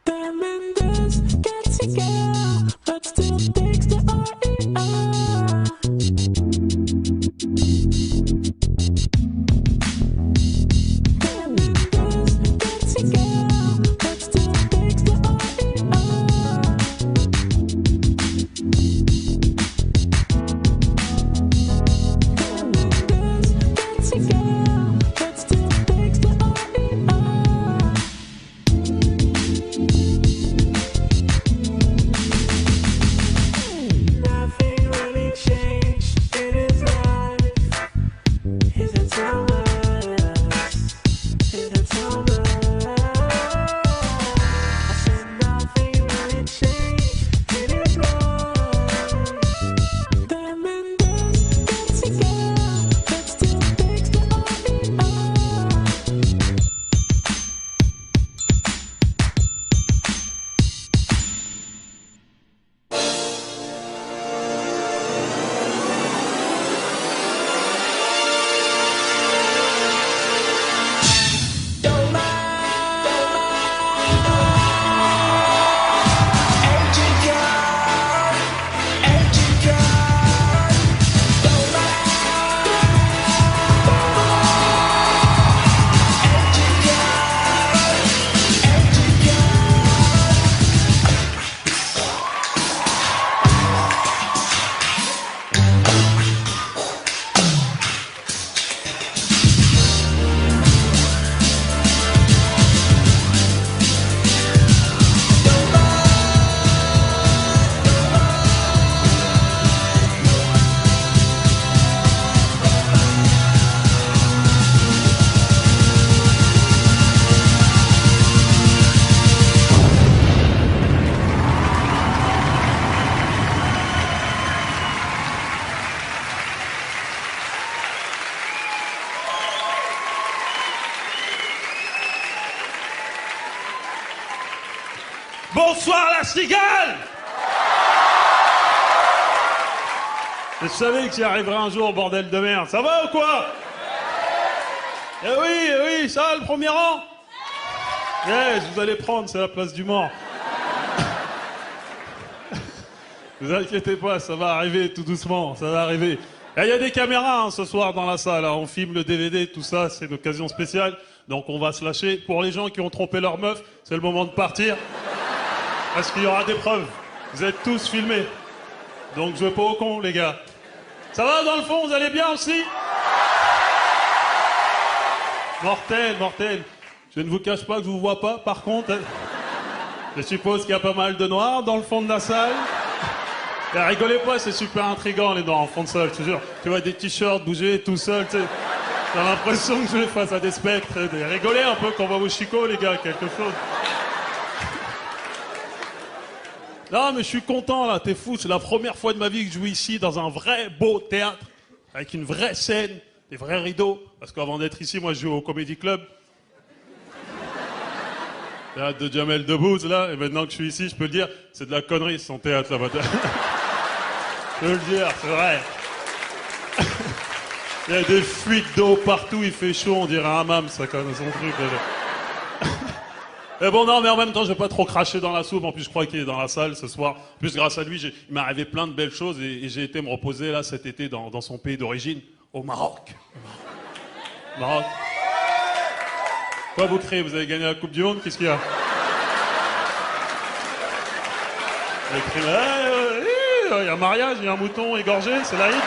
Them and this get together, but still takes the RER. Them and this get together, but still takes the RER. Them and this get together, but still takes the RER. Nothing really changed in his life. Is it Thomas? Is it Thomas? I said nothing really changed in his life. Them and this get together, but still takes the RER. Bonsoir la cigale. Je savais que j'y arriverais un jour, bordel de merde. Ça va ou quoi? Eh oui, ça, le premier rang. Je vous allez prendre, c'est la place du mort. Vous inquiétez pas, ça va arriver tout doucement, ça va arriver. Il y a des caméras ce soir dans la salle, on filme le DVD, tout ça, c'est une occasion spéciale. Donc on va se lâcher. Pour les gens qui ont trompé leur meuf, c'est le moment de partir. Parce qu'il y aura des preuves. Vous êtes tous filmés. Donc jouez pas au con, les gars. Ça va dans le fond, vous allez bien aussi? Mortel. Je ne vous cache pas que je vous vois pas, par contre. Je suppose qu'il y a pas mal de noirs dans le fond de la salle. Et rigolez pas, c'est super intriguant les noirs en fond de salle, je te jure. Tu vois des t-shirts bouger tout seul, tu sais. T'as l'impression que je vais face à des spectres. Rigolez un peu quand on va au Chico, les gars, quelque chose. Non, mais je suis content, là, t'es fou. C'est la première fois de ma vie que je joue ici, dans un vrai beau théâtre, avec une vraie scène, des vrais rideaux. Parce qu'avant d'être ici, moi, je joue au Comedy Club. Théâtre de Jamel Debbouze, là. Et maintenant que je suis ici, je peux le dire, c'est de la connerie, son théâtre, là-bas. Je peux le dire, c'est vrai. Il y a des fuites d'eau partout, il fait chaud, on dirait un hammam, ça, quand même, son truc, là. Mais bon, non, mais en même temps, je vais pas trop cracher dans la soupe. En plus, je crois qu'il est dans la salle ce soir. En plus, grâce à lui, il m'est arrivé plein de belles choses et j'ai été me reposer, là, cet été, dans son pays d'origine, au Maroc. Maroc. Quoi, vous criez? Vous avez gagné la Coupe du Monde? Qu'est-ce qu'il y a? Vous avez crié, il y a un mariage, il y a un mouton égorgé, c'est l'Aïd.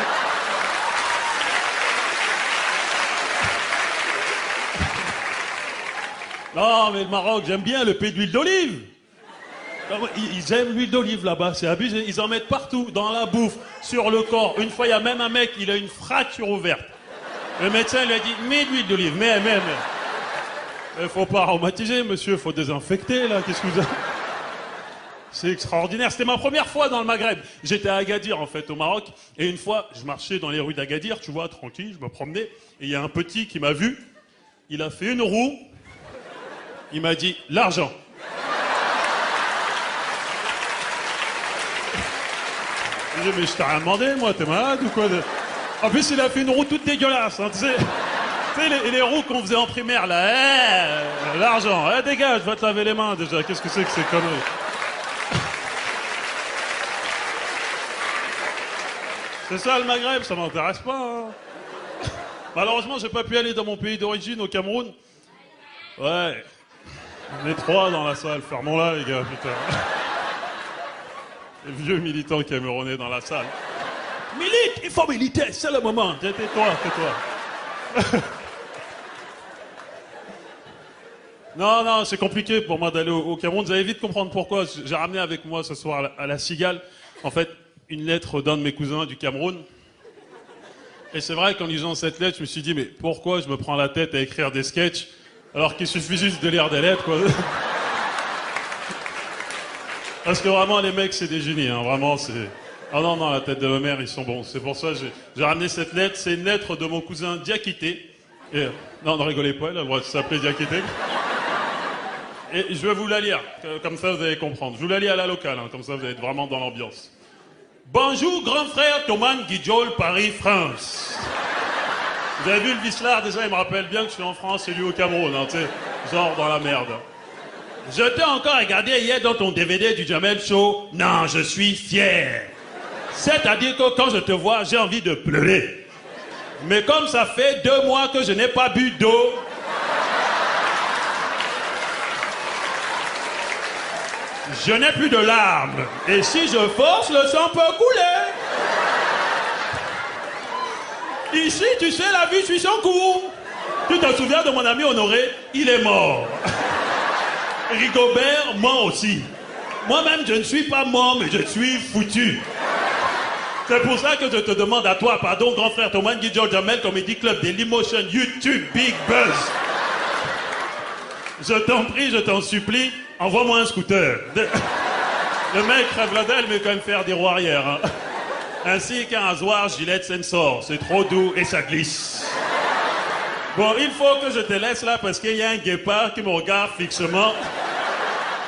Non, mais le Maroc, j'aime bien le pays de l'huile d'olive. Ils aiment l'huile d'olive là-bas, c'est abusé. Ils en mettent partout, dans la bouffe, sur le corps. Une fois, il y a même un mec, il a une fracture ouverte. Le médecin lui a dit, mets de l'huile d'olive, mais. Il faut pas aromatiser, monsieur, il faut désinfecter, là, qu'est-ce que vous avez... C'est extraordinaire, c'était ma première fois dans le Maghreb. J'étais à Agadir, en fait, au Maroc, et une fois, je marchais dans les rues d'Agadir, tu vois, tranquille, je me promenais, et il y a un petit qui m'a vu, il a fait une roue, il m'a dit, l'argent. J'ai dit, mais je t'ai rien demandé, moi, t'es malade ou quoi? En plus, il a fait une roue toute dégueulasse, hein, tu sais. Tu sais, les roues qu'on faisait en primaire, là, l'argent, dégage, va te laver les mains déjà, qu'est-ce que c'est que ces conneries? C'est ça le Maghreb, ça m'intéresse pas. Hein. Malheureusement, j'ai pas pu aller dans mon pays d'origine, au Cameroun. Ouais. On est 3 dans la salle, fermons-la les gars, putain. Les vieux militants camerounais dans la salle. Milite, il faut militer, c'est le moment. Tais-toi, tais-toi. Non, c'est compliqué pour moi d'aller au Cameroun. Vous allez vite comprendre pourquoi. J'ai ramené avec moi ce soir à la Cigale, en fait, une lettre d'un de mes cousins du Cameroun. Et c'est vrai qu'en lisant cette lettre, je me suis dit, mais pourquoi je me prends la tête à écrire des sketchs alors qu'il suffit juste de lire des lettres, quoi. Parce que vraiment, les mecs, c'est des génies, hein. Vraiment, c'est... Ah non, la tête de ma mère, ils sont bons. C'est pour ça que j'ai ramené cette lettre. C'est une lettre de mon cousin Diakité. Et... Non, ne rigolez pas, il a le droit de s'appeler Diakité. Et je vais vous la lire, comme ça vous allez comprendre. Je vous la lis à la locale, hein, comme ça vous allez être vraiment dans l'ambiance. Bonjour, grand frère Thomas Guidjol, Paris, France. Vous avez vu le vicelard, déjà, il me rappelle bien que je suis en France et lui au Cameroun, hein, tu sais, genre dans la merde. Je t'ai encore regardé hier dans ton DVD du Jamel Show. Non, je suis fier. C'est-à-dire que quand je te vois, j'ai envie de pleurer. Mais comme ça fait 2 mois que je n'ai pas bu d'eau... Je n'ai plus de larmes. Et si je force, le sang peut couler. Ici, tu sais, la vie suit son cours. Tu te souviens de mon ami Honoré? Il est mort. Rigobert, mort aussi. Moi-même, je ne suis pas mort, mais je suis foutu. C'est pour ça que je te demande à toi, pardon, grand frère Thomas Guidjol Jamel, Comedy Club, Dailymotion, YouTube, Big Buzz. Je t'en prie, je t'en supplie, envoie-moi un scooter. Le mec rêve la dalle, mais quand même faire des roues arrière. Hein. Ainsi qu'un rasoir Gillette Sensor. C'est trop doux et ça glisse. Bon, il faut que je te laisse là parce qu'il y a un guépard qui me regarde fixement.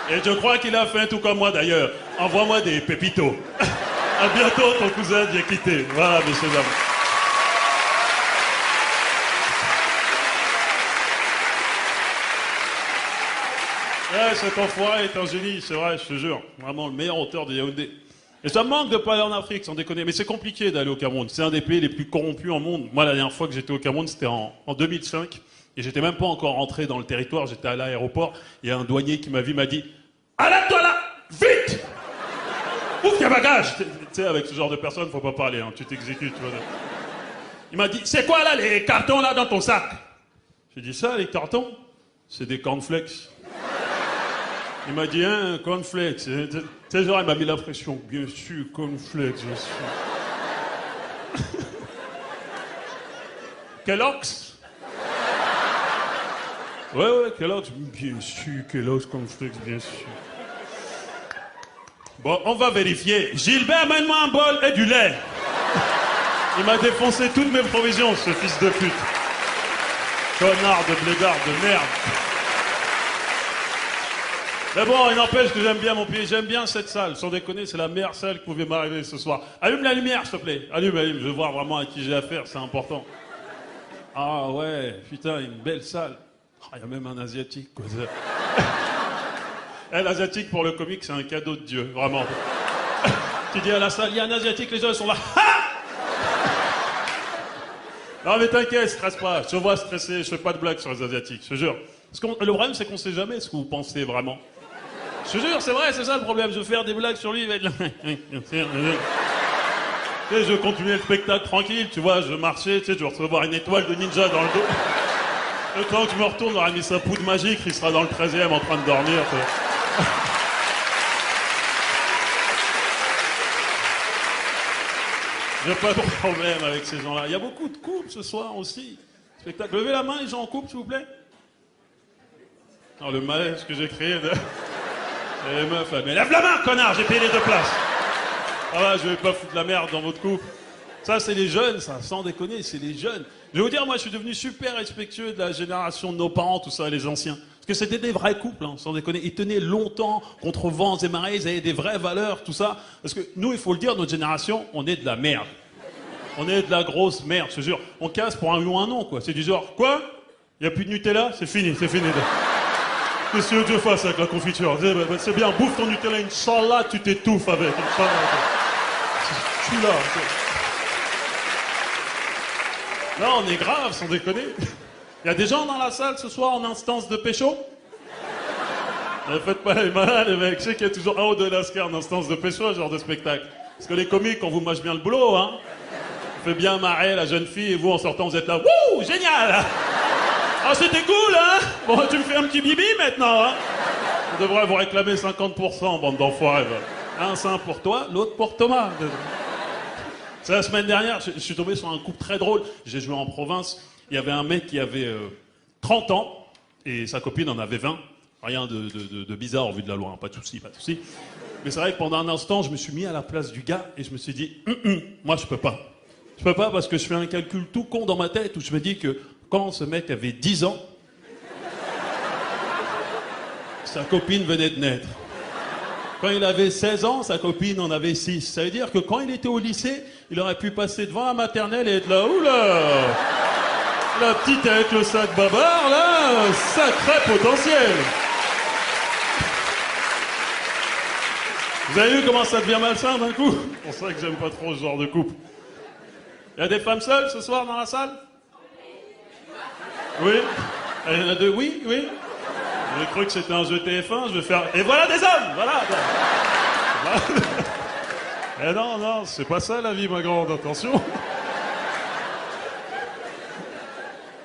Et je crois qu'il a faim tout comme moi d'ailleurs. Envoie-moi des pépitos. À bientôt, ton cousin Diakité. Voilà, messieurs dames. Ouais, cet enfoiré est un génie, c'est vrai, je te jure. Vraiment le meilleur auteur de Yaoundé. Et ça me manque de pas aller en Afrique, sans déconner. Mais c'est compliqué d'aller au Cameroun. C'est un des pays les plus corrompus au monde. Moi, la dernière fois que j'étais au Cameroun, c'était en 2005. Et j'étais même pas encore rentré dans le territoire. J'étais à l'aéroport. Il y a un douanier qui m'a vu, m'a dit « Arrête-toi là! Vite! Ouvre tes bagages !» Tu sais, avec ce genre de personnes, faut pas parler, hein. Tu t'exécutes, tu vois. Il m'a dit « C'est quoi là, les cartons là dans ton sac ?» J'ai dit « Ça, les cartons? C'est des cornflakes. » Il m'a dit, hein, cornflakes. Tu sais, genre, il m'a mis la pression. Bien sûr, cornflakes, bien sûr. Kellogg's? Ouais, Kellogg's. Bien sûr, Kellogg's, cornflakes, bien sûr. Bon, on va vérifier. Gilbert, amène-moi un bol et du lait. Il m'a défoncé toutes mes provisions, ce fils de pute. Connard de blédard de merde. Mais bon, il n'empêche que j'aime bien mon pays, j'aime bien cette salle. Sans déconner, c'est la meilleure salle qui pouvait m'arriver ce soir. Allume la lumière, s'il te plaît. Allume, je veux voir vraiment à qui j'ai affaire, c'est important. Ah ouais, putain, une belle salle. Il y a même un asiatique, quoi. L'asiatique pour le comique, c'est un cadeau de Dieu, vraiment. Tu dis à la salle, il y a un asiatique, les gens sont là. Non mais t'inquiète, stresse pas. Je te vois stressé, je fais pas de blagues sur les asiatiques, je te jure. Parce que le problème, c'est qu'on sait jamais ce que vous pensez vraiment. Je te jure, c'est vrai, c'est ça le problème. Je vais faire des blagues sur lui, il va être là. Tu sais, je continuais le spectacle tranquille, tu vois, je marchais, tu sais, je vais recevoir une étoile de ninja dans le dos. Le temps que je me retourne, il aura mis sa poudre magique, il sera dans le 13e en train de dormir. J'ai pas de problème avec ces gens-là. Il y a beaucoup de couples ce soir aussi. Spectacle. Levez la main, les gens en couple, s'il vous plaît. Non, le malaise que j'ai créé. Les meufs, là. Mais lève la main, connard, j'ai payé les 2 places. Ah ouais, je vais pas foutre la merde dans votre couple. Ça, c'est les jeunes, ça, sans déconner, c'est les jeunes. Je vais vous dire, moi, je suis devenu super respectueux de la génération de nos parents, tout ça, les anciens. Parce que c'était des vrais couples, hein, sans déconner. Ils tenaient longtemps contre vents et marées, ils avaient des vraies valeurs, tout ça. Parce que nous, il faut le dire, notre génération, on est de la merde. On est de la grosse merde, je te jure. On casse pour un oui ou un non, quoi. C'est du genre, quoi? Y a plus de Nutella? C'est fini, c'est fini. Qu'est-ce que tu veux que je fasse avec la confiture? C'est bien, bouffe ton Nutella, Inch'Allah, tu t'étouffes avec. Inch'Allah. Je suis là. Non, on est grave, sans déconner. Y a des gens dans la salle ce soir en instance de pécho? Ne faites pas les malades, les mecs. Je sais qu'il y a toujours un ou deux lascars en instance de pécho, ce genre de spectacle. Parce que les comiques, on vous mâche bien le boulot, hein. On fait bien marrer la jeune fille et vous, en sortant, vous êtes là. Wouh, génial! Ah, c'était cool, hein? Bon, tu me fais un petit bibi maintenant, hein? On devrait vous réclamer 50%, bande d'enfoirés. Un sein pour toi, l'autre pour Thomas. C'est la semaine dernière, je suis tombé sur un couple très drôle. J'ai joué en province. Il y avait un mec qui avait 30 ans et sa copine en avait 20. Rien de bizarre au vu de la loi, hein. Pas de souci, pas de souci. Mais c'est vrai que pendant un instant, je me suis mis à la place du gars et je me suis dit, moi je peux pas. Je peux pas parce que je fais un calcul tout con dans ma tête où je me dis que quand ce mec avait 10 ans, sa copine venait de naître. Quand il avait 16 ans, sa copine en avait 6. Ça veut dire que quand il était au lycée, il aurait pu passer devant la maternelle et être là, oula! La petite avec le sac babar, là, sacré potentiel! Vous avez vu comment ça devient malsain d'un coup? C'est pour ça que j'aime pas trop ce genre de couple. Il y a des femmes seules ce soir dans la salle? Oui? Il y en a deux? Oui, oui. J'ai cru que c'était un jeu TF1, je vais faire... Et voilà des hommes! Voilà! Eh non, non, c'est pas ça la vie, ma grande, attention!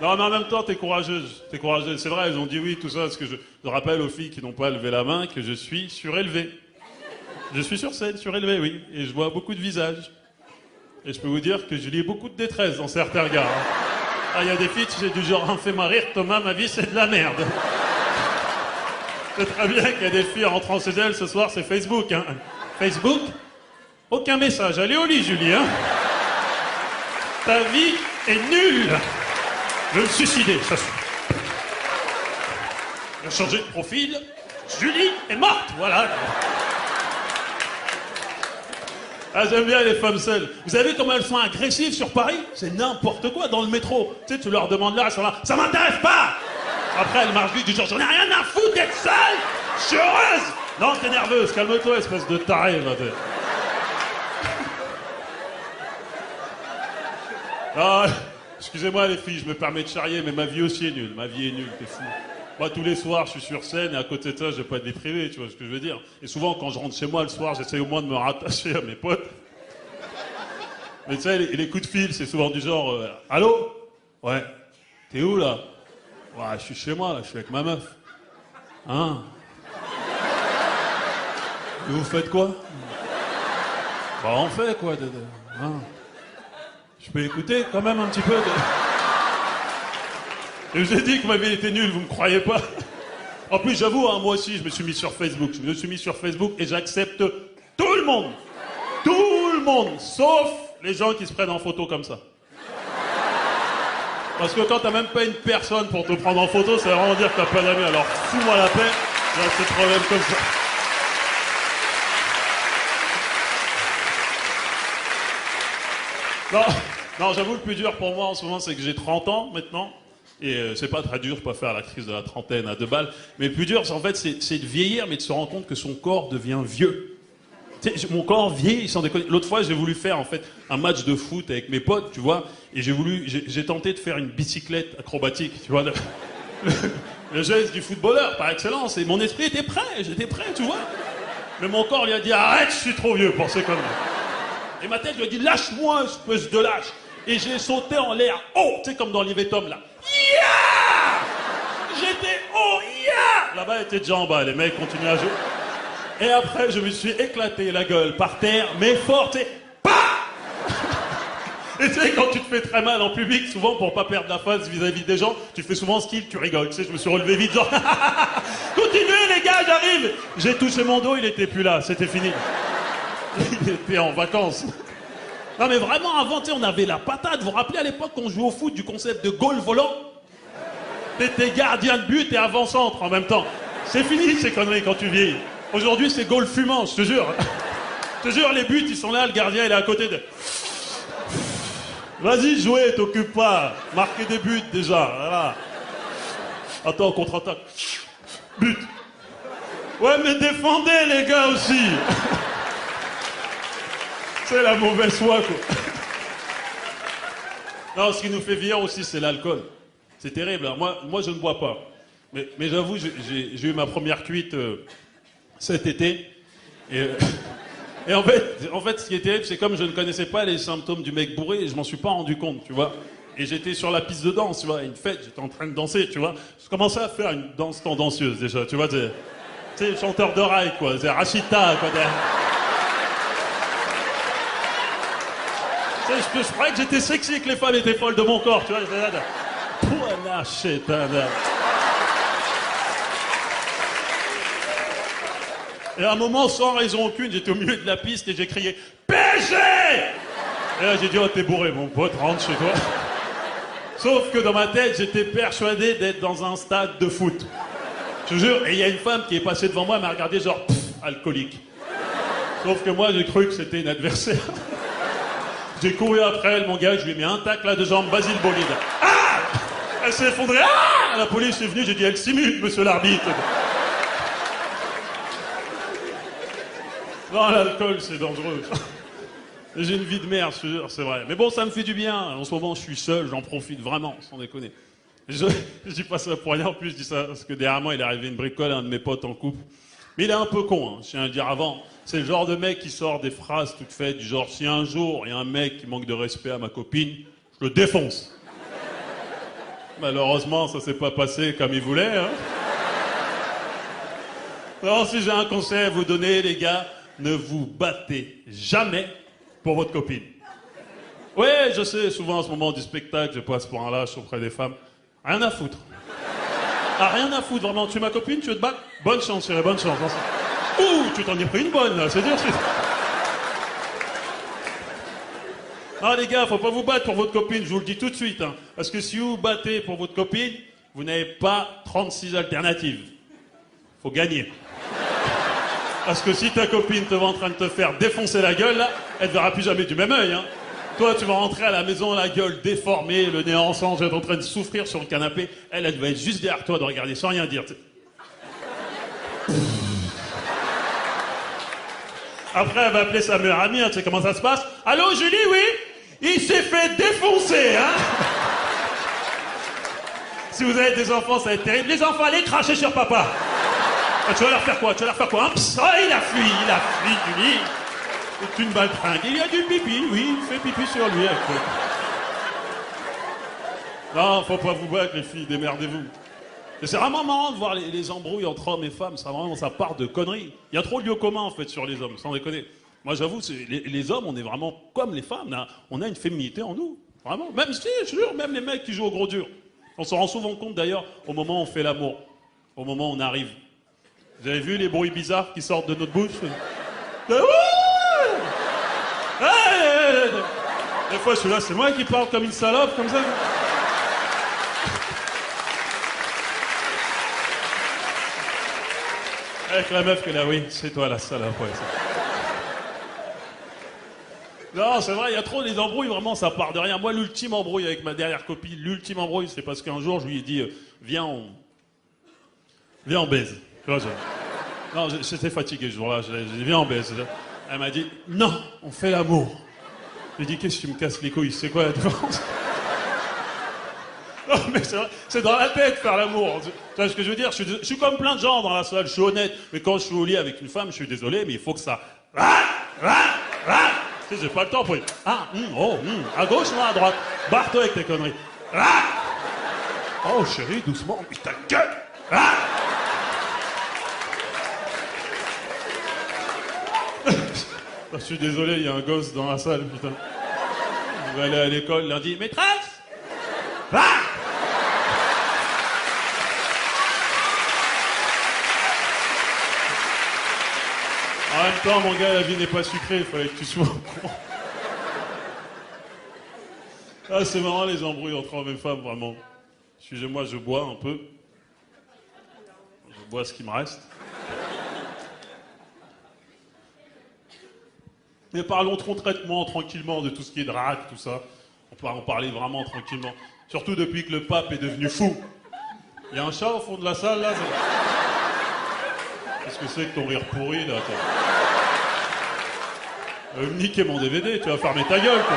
Non, mais en même temps, t'es courageuse. T'es courageuse. C'est vrai, elles ont dit oui, tout ça, parce que je rappelle aux filles qui n'ont pas levé la main que je suis surélevé. Je suis sur scène, surélevé, oui. Et je vois beaucoup de visages. Et je peux vous dire que je lis beaucoup de détresse dans certains regards. Ah, il y a des filles, c'est du genre, hein, fais-moi rire, Thomas, ma vie, c'est de la merde. C'est très bien qu'il y a des filles rentrant chez elles ce soir, c'est Facebook, hein. Facebook? Aucun message. Allez au lit, Julie, hein. Ta vie est nulle. Je vais me suicider, ça suffit. Je vais changer de profil. Julie est morte, voilà. Ah, j'aime bien les femmes seules. Vous avez vu comment elles sont agressives sur Paris? C'est n'importe quoi dans le métro. Tu sais, tu leur demandes là, ça m'intéresse pas. Après, elles marchent vite du genre, j'en ai rien à foutre d'être seule. Je suis heureuse. Non, t'es nerveuse, calme-toi, espèce de taré, là. Ah, excusez-moi les filles, je me permets de charrier, mais ma vie aussi est nulle. Ma vie est nulle, t'es fou. Moi, tous les soirs, je suis sur scène et à côté de ça, j'ai pas de vie privée, tu vois ce que je veux dire. Et souvent, quand je rentre chez moi le soir, j'essaie au moins de me rattacher à mes potes. Mais tu sais, les coups de fil, c'est souvent du genre, allô? Ouais. T'es où, là? Ouais, je suis chez moi, là, je suis avec ma meuf. Hein? Et vous faites quoi? Bah, on fait quoi, hein? Je peux écouter quand même un petit peu de... Et je vous ai dit que ma vie était nulle, vous me croyez pas? En plus, j'avoue, hein, moi aussi, je me suis mis sur Facebook. Je me suis mis sur Facebook et j'accepte tout le monde. Tout le monde, sauf les gens qui se prennent en photo comme ça. Parce que quand t'as même pas une personne pour te prendre en photo, ça veut vraiment dire que t'as pas d'amis. Alors fous-moi la paix, j'ai ces problèmes comme ça. Non, j'avoue, le plus dur pour moi en ce moment, c'est que j'ai 30 ans maintenant. Et c'est pas très dur, je peux pas faire la crise de la trentaine à 2 balles. Mais le plus dur, en fait, c'est de vieillir, mais de se rendre compte que son corps devient vieux. Tu sais, mon corps vieillit, sans déconner. L'autre fois, j'ai voulu faire, en fait, un match de foot avec mes potes, tu vois. Et j'ai tenté de faire une bicyclette acrobatique, tu vois. Le geste du footballeur, par excellence. Et mon esprit était prêt, j'étais prêt, tu vois. Mais mon corps lui a dit, arrête, je suis trop vieux pour ces conneries. Et ma tête lui a dit, lâche-moi, espèce de lâche. Et j'ai sauté en l'air, oh, tu sais, comme dans l'Ivetom, là. Yeah! J'étais haut, yeah! Là-bas, elle était déjà en bas, les mecs continuaient à jouer. Et après, je me suis éclaté la gueule par terre, mais fort, tu sais, PAH! Et tu sais, quand tu te fais très mal en public, souvent, pour pas perdre la face vis-à-vis des gens, tu fais souvent style, tu rigoles. Tu sais, je me suis relevé vite, genre, continuez les gars, j'arrive! J'ai touché mon dos, il était plus là, c'était fini. Il était en vacances. Non mais vraiment, avant, tu sais, on avait la patate. Vous vous rappelez à l'époque qu'on jouait au foot du concept de goal volant? T'étais gardien de but et avant-centre en même temps. C'est fini ces conneries quand tu vieillis. Aujourd'hui, c'est goal fumant, je te jure. Je te jure, les buts, ils sont là, le gardien, il est à côté de... Vas-y, jouez, t'occupe pas. Marquez des buts déjà, voilà. Attends, contre-attaque. But. Ouais, mais défendez les gars aussi. C'est la mauvaise foi, quoi. Non, ce qui nous fait vieillir aussi, c'est l'alcool. C'est terrible. Alors, moi, je ne bois pas. Mais j'avoue, j'ai eu ma première cuite cet été. Et en fait, ce qui est terrible, c'est comme je ne connaissais pas les symptômes du mec bourré, et je m'en suis pas rendu compte, tu vois. Et j'étais sur la piste de danse, tu vois, à une fête, j'étais en train de danser, tu vois. Je commençais à faire une danse tendancieuse déjà, tu vois. Tu sais, chanteur de rail, quoi. C'est Rachita, quoi. Tu sais, je croyais que j'étais sexy et que les femmes étaient folles de mon corps, tu vois. J'étais là, Pouana, chétada. Et à un moment, sans raison aucune, j'étais au milieu de la piste et j'ai crié « PSG !» Et là, j'ai dit « Oh, t'es bourré, mon pote, rentre chez toi. » Sauf que dans ma tête, j'étais persuadé d'être dans un stade de foot. Je te jure, et il y a une femme qui est passée devant moi, elle m'a regardé genre « alcoolique ». Sauf que moi, j'ai cru que c'était une adversaire. J'ai couru après elle, mon gars, je lui ai mis un tacle là de jambe, Basile Bolide. Ah ! Elle s'est effondrée. Ah ! La police est venue, j'ai dit « Elle simule, monsieur l'arbitre. » Non, l'alcool, c'est dangereux. J'ai une vie de merde, je te jure, c'est vrai. Mais bon, ça me fait du bien. En ce moment, je suis seul, j'en profite vraiment, sans déconner. Je dis pas ça pour rien, en plus, je dis ça parce que derrière moi, il est arrivé une bricole à un de mes potes en couple. Mais il est un peu con, hein, je tiens à le dire avant. C'est le genre de mec qui sort des phrases toutes faites, du genre, si un jour, il y a un mec qui manque de respect à ma copine, je le défonce. Malheureusement, ça s'est pas passé comme il voulait, hein. Alors, si j'ai un conseil à vous donner, les gars, ne vous battez jamais pour votre copine. Ouais, je sais, souvent en ce moment du spectacle, je passe pour un lâche auprès des femmes. Rien à foutre. Ah, rien à foutre, vraiment. Tu es ma copine, tu veux te battre? Bonne chance, chérie, bonne chance. Ouh, tu t'en es pris une bonne, là, c'est dur. Ah, les gars, faut pas vous battre pour votre copine, je vous le dis tout de suite. Hein, parce que si vous vous battez pour votre copine, vous n'avez pas 36 alternatives. Faut gagner. Parce que si ta copine te voit en train de te faire défoncer la gueule, là, elle te verra plus jamais du même œil, hein. Toi, tu vas rentrer à la maison, la gueule déformée, le nez en sang, tu vas être en train de souffrir sur le canapé. Elle va être juste derrière toi, de regarder sans rien dire. Après, elle va appeler sa meilleure amie, hein, tu sais comment ça se passe? Allô, Julie, oui? Il s'est fait défoncer, hein? Si vous avez des enfants, ça va être terrible. Les enfants, allez cracher sur papa. Ah, tu vas leur faire quoi? Tu vas leur faire quoi? Ah, il a fui du lit. C'est une baltringue. Il y a du pipi, oui, il fait pipi sur lui. Non, faut pas vous battre, les filles, démerdez-vous. Et c'est vraiment marrant de voir les embrouilles entre hommes et femmes, ça part de conneries. Il y a trop de lieux communs, en fait, sur les hommes, sans déconner. Moi, j'avoue, les hommes, on est vraiment comme les femmes, on a une féminité en nous. Vraiment. Même si, je jure, même les mecs qui jouent au gros dur. On s'en rend souvent compte, d'ailleurs, au moment où on fait l'amour. Au moment où on arrive. Vous avez vu les bruits bizarres qui sortent de notre bouche? Des fois, je suis là, c'est moi qui parle comme une salope, comme ça. Avec la meuf qui est là, oui, c'est toi la salope, ouais. Non, c'est vrai, il y a trop des embrouilles, vraiment, ça part de rien. Moi, l'ultime embrouille avec ma dernière copine, l'ultime embrouille, c'est parce qu'un jour, je lui ai dit, viens, on baise. Tu vois, non, j'étais fatigué ce jour-là, j'ai dit, viens, on baise. Elle m'a dit, non, on fait l'amour. J'ai dit, qu'est-ce que tu me casses les couilles? C'est quoi la différence? Non, mais c'est vrai, c'est dans la tête faire l'amour. Tu vois ce que je veux dire? Je suis comme plein de gens dans la salle, je suis honnête. Mais quand je suis au lit avec une femme, je suis désolé, mais il faut que ça... Tu sais, j'ai pas le temps pour... à gauche ou à droite? Barre-toi avec tes conneries. Oh, chérie, doucement, mais ta gueule. Je suis désolé, il y a un gosse dans la salle, putain. Je vais aller à l'école lundi. Maîtresse! En même temps, mon gars, la vie n'est pas sucrée, il fallait que tu sois au courant. Ah, c'est marrant les embrouilles entre hommes et femmes, vraiment. Excusez-moi, je bois un peu. Je bois ce qui me reste. Mais parlons concrètement, tranquillement, de tout ce qui est drague, tout ça. On peut en parler vraiment tranquillement. Surtout depuis que le pape est devenu fou. Il y a un chat au fond de la salle, là. Qu'est-ce que c'est que ton rire pourri, là, toi? Me niquer mon DVD, tu vas fermer ta gueule, quoi.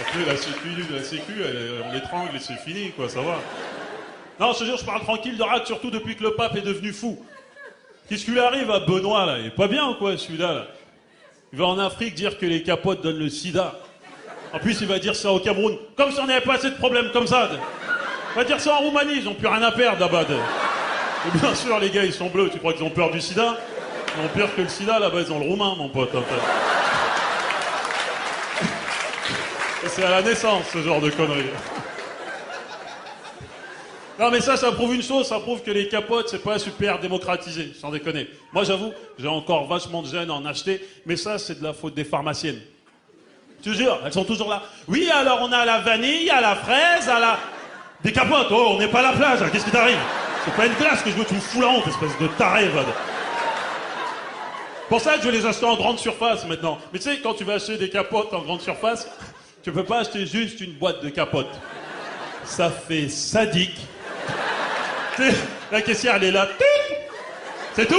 Après, la sécu, on l'étrangle et c'est fini, quoi, ça va. Non, je te jure, je parle tranquille de rate, surtout depuis que le pape est devenu fou. Qu'est-ce qui lui arrive à Benoît, là? Il est pas bien, quoi, celui-là, là. Il va en Afrique dire que les capotes donnent le sida. En plus, il va dire ça au Cameroun. Comme si on n'avait pas assez de problèmes comme ça. Il va dire ça en Roumanie, ils ont plus rien à perdre, là-bas. Et bien sûr, les gars, ils sont bleus. Tu crois qu'ils ont peur du sida? Ils ont peur que le sida, là-bas, ils ont le roumain, mon pote, en fait. Et c'est à la naissance, ce genre de conneries. Non mais ça prouve une chose, ça prouve que les capotes, c'est pas super démocratisé, sans déconner. Moi j'avoue, j'ai encore vachement de gêne à en acheter, mais ça c'est de la faute des pharmaciennes. Je te jure, elles sont toujours là. Oui, alors on a la vanille, à la fraise, à la... Des capotes, oh, on n'est pas à la plage, hein. Qu'est-ce qui t'arrive? C'est pas une glace que je veux, tu me fous la honte, espèce de taré, va. Pour ça que je vais les acheter en grande surface maintenant. Mais tu sais, quand tu vas acheter des capotes en grande surface, tu peux pas acheter juste une boîte de capotes. Ça fait sadique. La caissière, elle est là. C'est tout?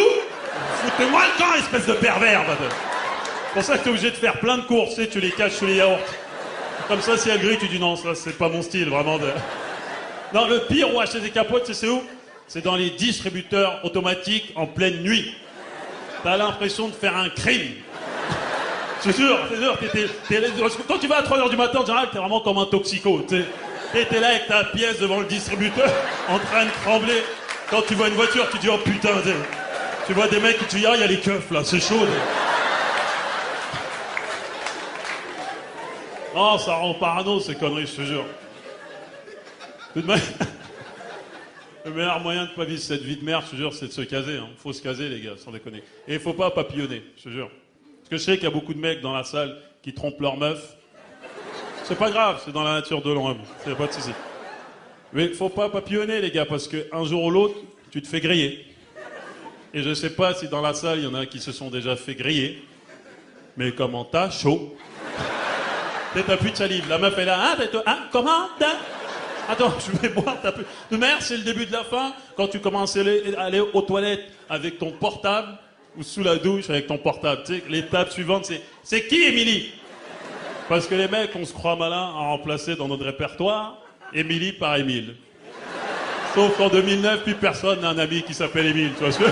Foutez-moi le camp, espèce de pervers. C'est pour ça que t'es obligé de faire plein de courses, tu les caches sous les yaourts. Comme ça, si elle grille, tu dis non, ça c'est pas mon style, vraiment. Non, le pire où acheter des capotes, c'est où? C'est dans les distributeurs automatiques en pleine nuit. T'as l'impression de faire un crime. C'est sûr, quand tu vas à 3h du matin, en général, t'es vraiment comme un toxico, tu sais. Et t'es là avec ta pièce devant le distributeur, en train de trembler. Quand tu vois une voiture, tu dis oh putain, tu vois des mecs qui te disent ah il y a les keufs là, c'est chaud. Oh ça rend parano ces conneries, je te jure. Tout de même, le meilleur moyen de pas vivre cette vie de merde, je te jure, c'est de se caser. Hein. Faut se caser les gars, sans déconner. Et il faut pas papillonner, je te jure. Parce que je sais qu'il y a beaucoup de mecs dans la salle qui trompent leur meuf. C'est pas grave, c'est dans la nature de l'homme, c'est pas de soucis. Mais faut pas papillonner les gars, parce qu'un jour ou l'autre, tu te fais griller. Et je sais pas si dans la salle, il y en a qui se sont déjà fait griller. Mais comment t'as chaud? T'as plus de salive, la meuf est là, comment t'as? Attends, je vais boire, t'as plus... De merde, c'est le début de la fin, quand tu commences à aller aux toilettes avec ton portable, ou sous la douche avec ton portable, tu sais, l'étape suivante c'est qui Émilie? Parce que les mecs, on se croit malin à remplacer dans notre répertoire Émilie par Émile. Sauf qu'en 2009, plus personne n'a un ami qui s'appelle Émile, tu vois ce que...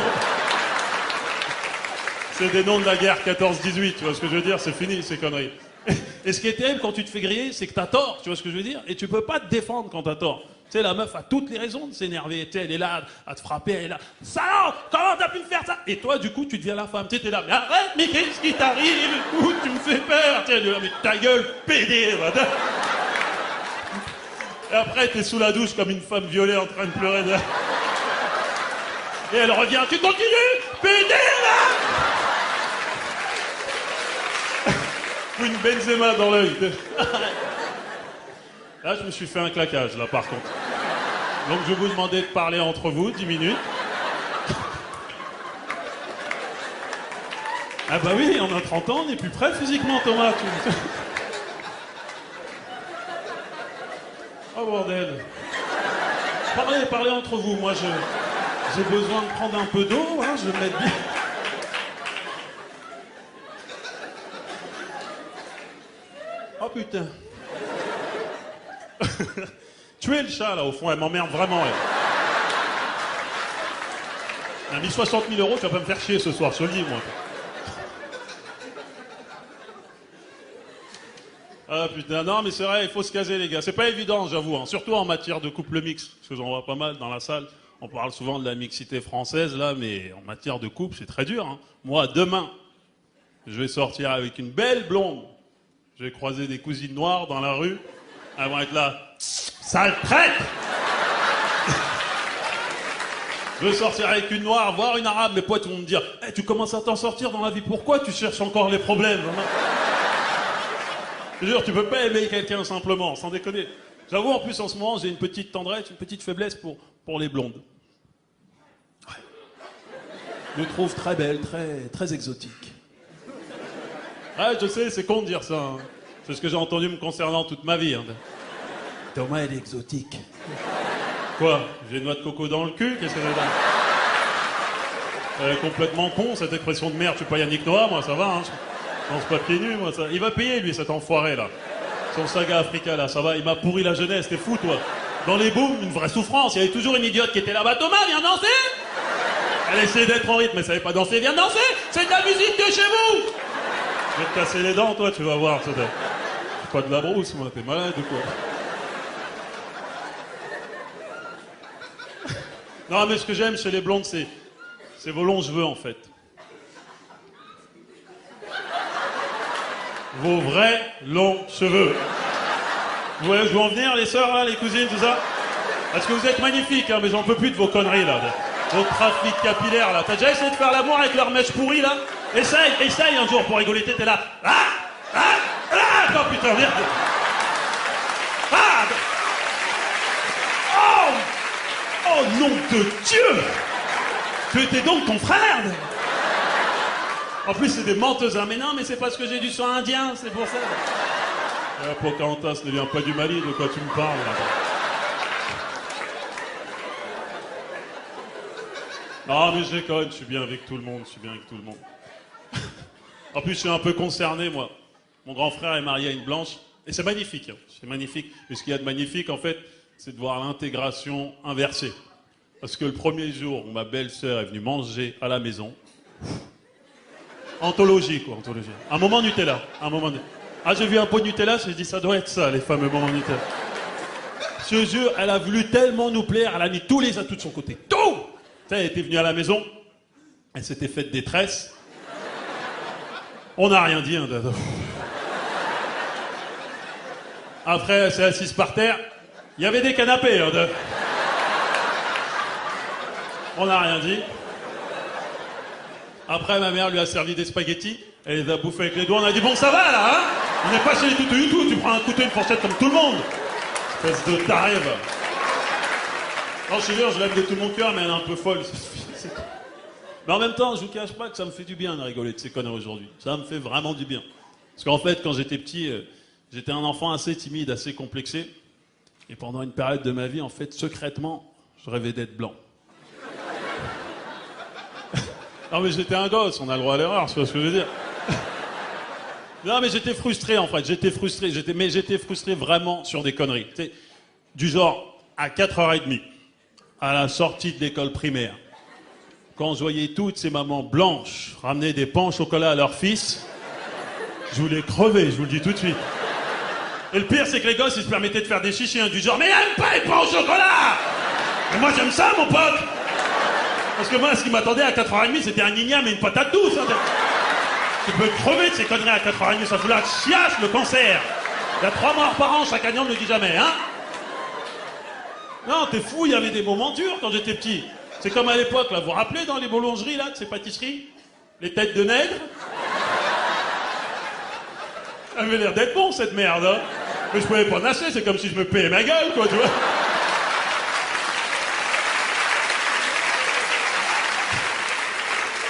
C'est des noms de la guerre 14-18, tu vois ce que je veux dire? C'est fini, ces conneries. Et ce qui est terrible quand tu te fais griller, c'est que t'as tort, tu vois ce que je veux dire? Et tu peux pas te défendre quand t'as tort. Tu sais, la meuf a toutes les raisons de s'énerver. Tu sais, elle est là à te frapper, elle est là. Salaud, comment t'as pu me faire ça? Et toi, du coup, tu deviens la femme. Tu sais, t'es là, mais arrête, mais qu'est-ce qui t'arrive? Tu me fais peur. Tu sais, mais ta gueule, pédé. Et après, t'es sous la douche comme une femme violée en train de pleurer. Et elle revient, tu continues, pédé, là! Ou une Benzema dans l'œil. Là, je me suis fait un claquage, là, par contre. Donc, je vais vous demander de parler entre vous, 10 minutes. Ah bah oui, on a 30 ans, on est plus près physiquement, Thomas. Oh, bordel. Parlez entre vous. Moi, j'ai besoin de prendre un peu d'eau, hein, je vais me mettre bien. Oh, putain. Tuez le chat là au fond, elle m'emmerde vraiment elle. Elle a mis 60 000 €, tu vas pas me faire chier ce soir, je te le dis moi. Ah putain, non mais c'est vrai, il faut se caser les gars, c'est pas évident j'avoue, hein. Surtout en matière de couple mixte, parce que j'en vois pas mal dans la salle. On parle souvent de la mixité française là, mais en matière de couple c'est très dur. Hein. Moi demain, je vais sortir avec une belle blonde. Je vais croiser des cousines noires dans la rue. Elles vont être là. Sale traître! Je veux sortir avec une noire, voir une arabe. Mes potes vont me dire hey, tu commences à t'en sortir dans la vie. Pourquoi tu cherches encore les problèmes? Je te jure, tu peux pas aimer quelqu'un simplement, sans déconner. J'avoue, en plus, en ce moment, j'ai une petite tendresse, une petite faiblesse pour les blondes. Ouais. nous trouve très belles, très exotiques. Ah, je sais, c'est con de dire ça. Hein. C'est ce que j'ai entendu me concernant toute ma vie. Hein. Thomas, elle est exotique. Quoi? J'ai une noix de coco dans le cul? Qu'est-ce que c'est là? Elle est complètement con, cette expression de merde. Je suis pas Yannick Noah, moi, ça va. Hein. Je pense pas pieds nus, moi. Ça. Il va payer, lui, cet enfoiré, là. Son saga Africa, là, ça va. Il m'a pourri la jeunesse, t'es fou, toi. Dans les booms, une vraie souffrance. Il y avait toujours une idiote qui était là-bas. Thomas, viens danser! Elle essayait d'être en rythme, mais elle savait pas danser. Viens danser! C'est de la musique de chez vous! Je vais te casser les dents, toi, tu vas voir. C'est pas de la brousse, moi. T'es malade ou quoi? Non, mais ce que j'aime chez les blondes, c'est vos longs cheveux, en fait. Vos vrais longs cheveux. Vous voyez où je veux en venir, les sœurs, là, les cousines, tout ça? Parce que vous êtes magnifiques, hein, mais j'en peux plus de vos conneries, là. Vos trafics capillaires, là. T'as déjà essayé de faire l'amour avec leur mèche pourrie, là? Essaye un jour pour rigoler, t'es là. Attends, putain, merde. Oh, nom de Dieu! Tu étais donc ton frère? En plus, c'est des menteuses, hein. Mais non, mais c'est parce que j'ai du sang indien, c'est pour ça. Pocahontas ne vient pas du Mali, de quoi tu me parles, là? Non, mais je déconne, je suis bien avec tout le monde, En plus, je suis un peu concerné, moi. Mon grand frère est marié à une blanche, et c'est magnifique, hein. C'est magnifique. Et ce qu'il y a de magnifique, en fait, c'est de voir l'intégration inversée. Parce que le premier jour où ma belle-sœur est venue manger à la maison, anthologie, quoi, anthologie. Un moment Nutella, Ah, j'ai vu un pot de Nutella, j'ai dit, ça doit être ça, les fameux moments Nutella. Ce jeu, elle a voulu tellement nous plaire, elle a mis tous les atouts de son côté. Tout! Elle était venue à la maison, elle s'était faite des tresses. On n'a rien dit, hein. Après, elle s'est assise par terre. Il y avait des canapés, hein. On n'a rien dit. Après, ma mère lui a servi des spaghettis. Elle les a bouffés avec les doigts. On a dit, bon, ça va, là, hein? On n'est pas chez les toutous du tout. Tu prends un couteau, une fourchette comme tout le monde. Espèce de taré, va. Non, je suis sûr, je l'aime de tout mon cœur, mais elle est un peu folle. Mais en même temps, je vous cache pas que ça me fait du bien de rigoler de ces conneries aujourd'hui. Ça me fait vraiment du bien. Parce qu'en fait, quand j'étais petit, j'étais un enfant assez timide, assez complexé. Et pendant une période de ma vie, en fait, secrètement, je rêvais d'être blanc. Non, mais j'étais un gosse, on a le droit à l'erreur, tu vois ce que je veux dire. Non, mais j'étais frustré, en fait. J'étais frustré vraiment sur des conneries. Tu sais, du genre, à 4h30, à la sortie de l'école primaire, quand je voyais toutes ces mamans blanches ramener des pains au chocolat à leur fils, je voulais crever, je vous le dis tout de suite. Et le pire, c'est que les gosses, ils se permettaient de faire des chichis, hein, du genre, mais elle aime pas les pains au chocolat! Mais moi, j'aime ça, mon pote! Parce que moi, ce qui m'attendait à 4h30, c'était un igname et une patate douce. Hein. Tu peux crever de ces conneries à 4h30, ça fout la chiasse, le cancer. Il y a 3 morts par an, chaque année, on ne le dit jamais, hein? Non, t'es fou, il y avait des moments durs quand j'étais petit. C'est comme à l'époque, là, vous vous rappelez dans les boulangeries, là, de ces pâtisseries? Les têtes de nègre? Ça avait l'air d'être bon, cette merde, hein? Mais je pouvais pas nasser, c'est comme si je me payais ma gueule, quoi, tu vois?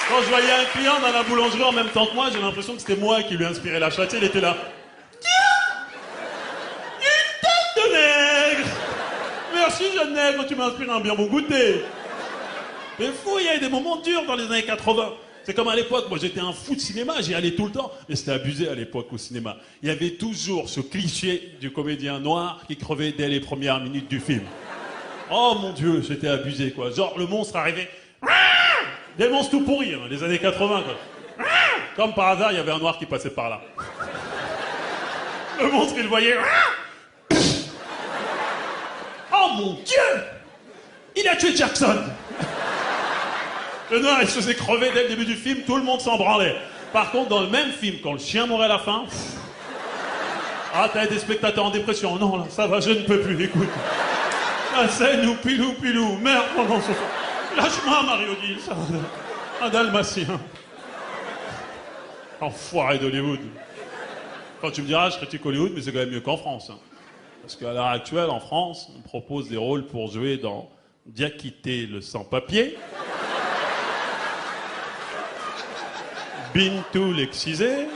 Quand je voyais un client dans la boulangerie en même temps que moi, j'ai l'impression que c'était moi qui lui inspirais l'achat. Tu sais, il était là. Tiens! Une tête de nègre! Merci, jeune nègre, tu m'inspires un bien bon goûter. Mais fou, il y avait des moments durs dans les années 80. C'est comme à l'époque, moi j'étais un fou de cinéma, j'y allais tout le temps. Et c'était abusé à l'époque au cinéma. Il y avait toujours ce cliché du comédien noir qui crevait dès les premières minutes du film. Oh mon Dieu, j'étais abusé, quoi. Genre, le monstre arrivait... Des monstres tout pourris, hein, les années 80, quoi. Comme par hasard, il y avait un noir qui passait par là. Le monstre, il le voyait. Oh mon Dieu! Il a tué Jackson! Le noir, il se faisait crever dès le début du film, tout le monde s'en branlait. Par contre, dans le même film, quand le chien mourait à la fin... Ah, t'as des spectateurs en dépression. Non, là, ça va, je ne peux plus, écoute. La scène où pilou, pilou, merde pendant ce temps. Lâche-moi, Mario dit, ça. Un dalmatien. Enfoiré d'Hollywood. Quand tu me diras, je critique Hollywood, mais c'est quand même mieux qu'en France. Hein. Parce qu'à l'heure actuelle, en France, on propose des rôles pour jouer dans Diakité le sans-papier. Bintou l'excisé,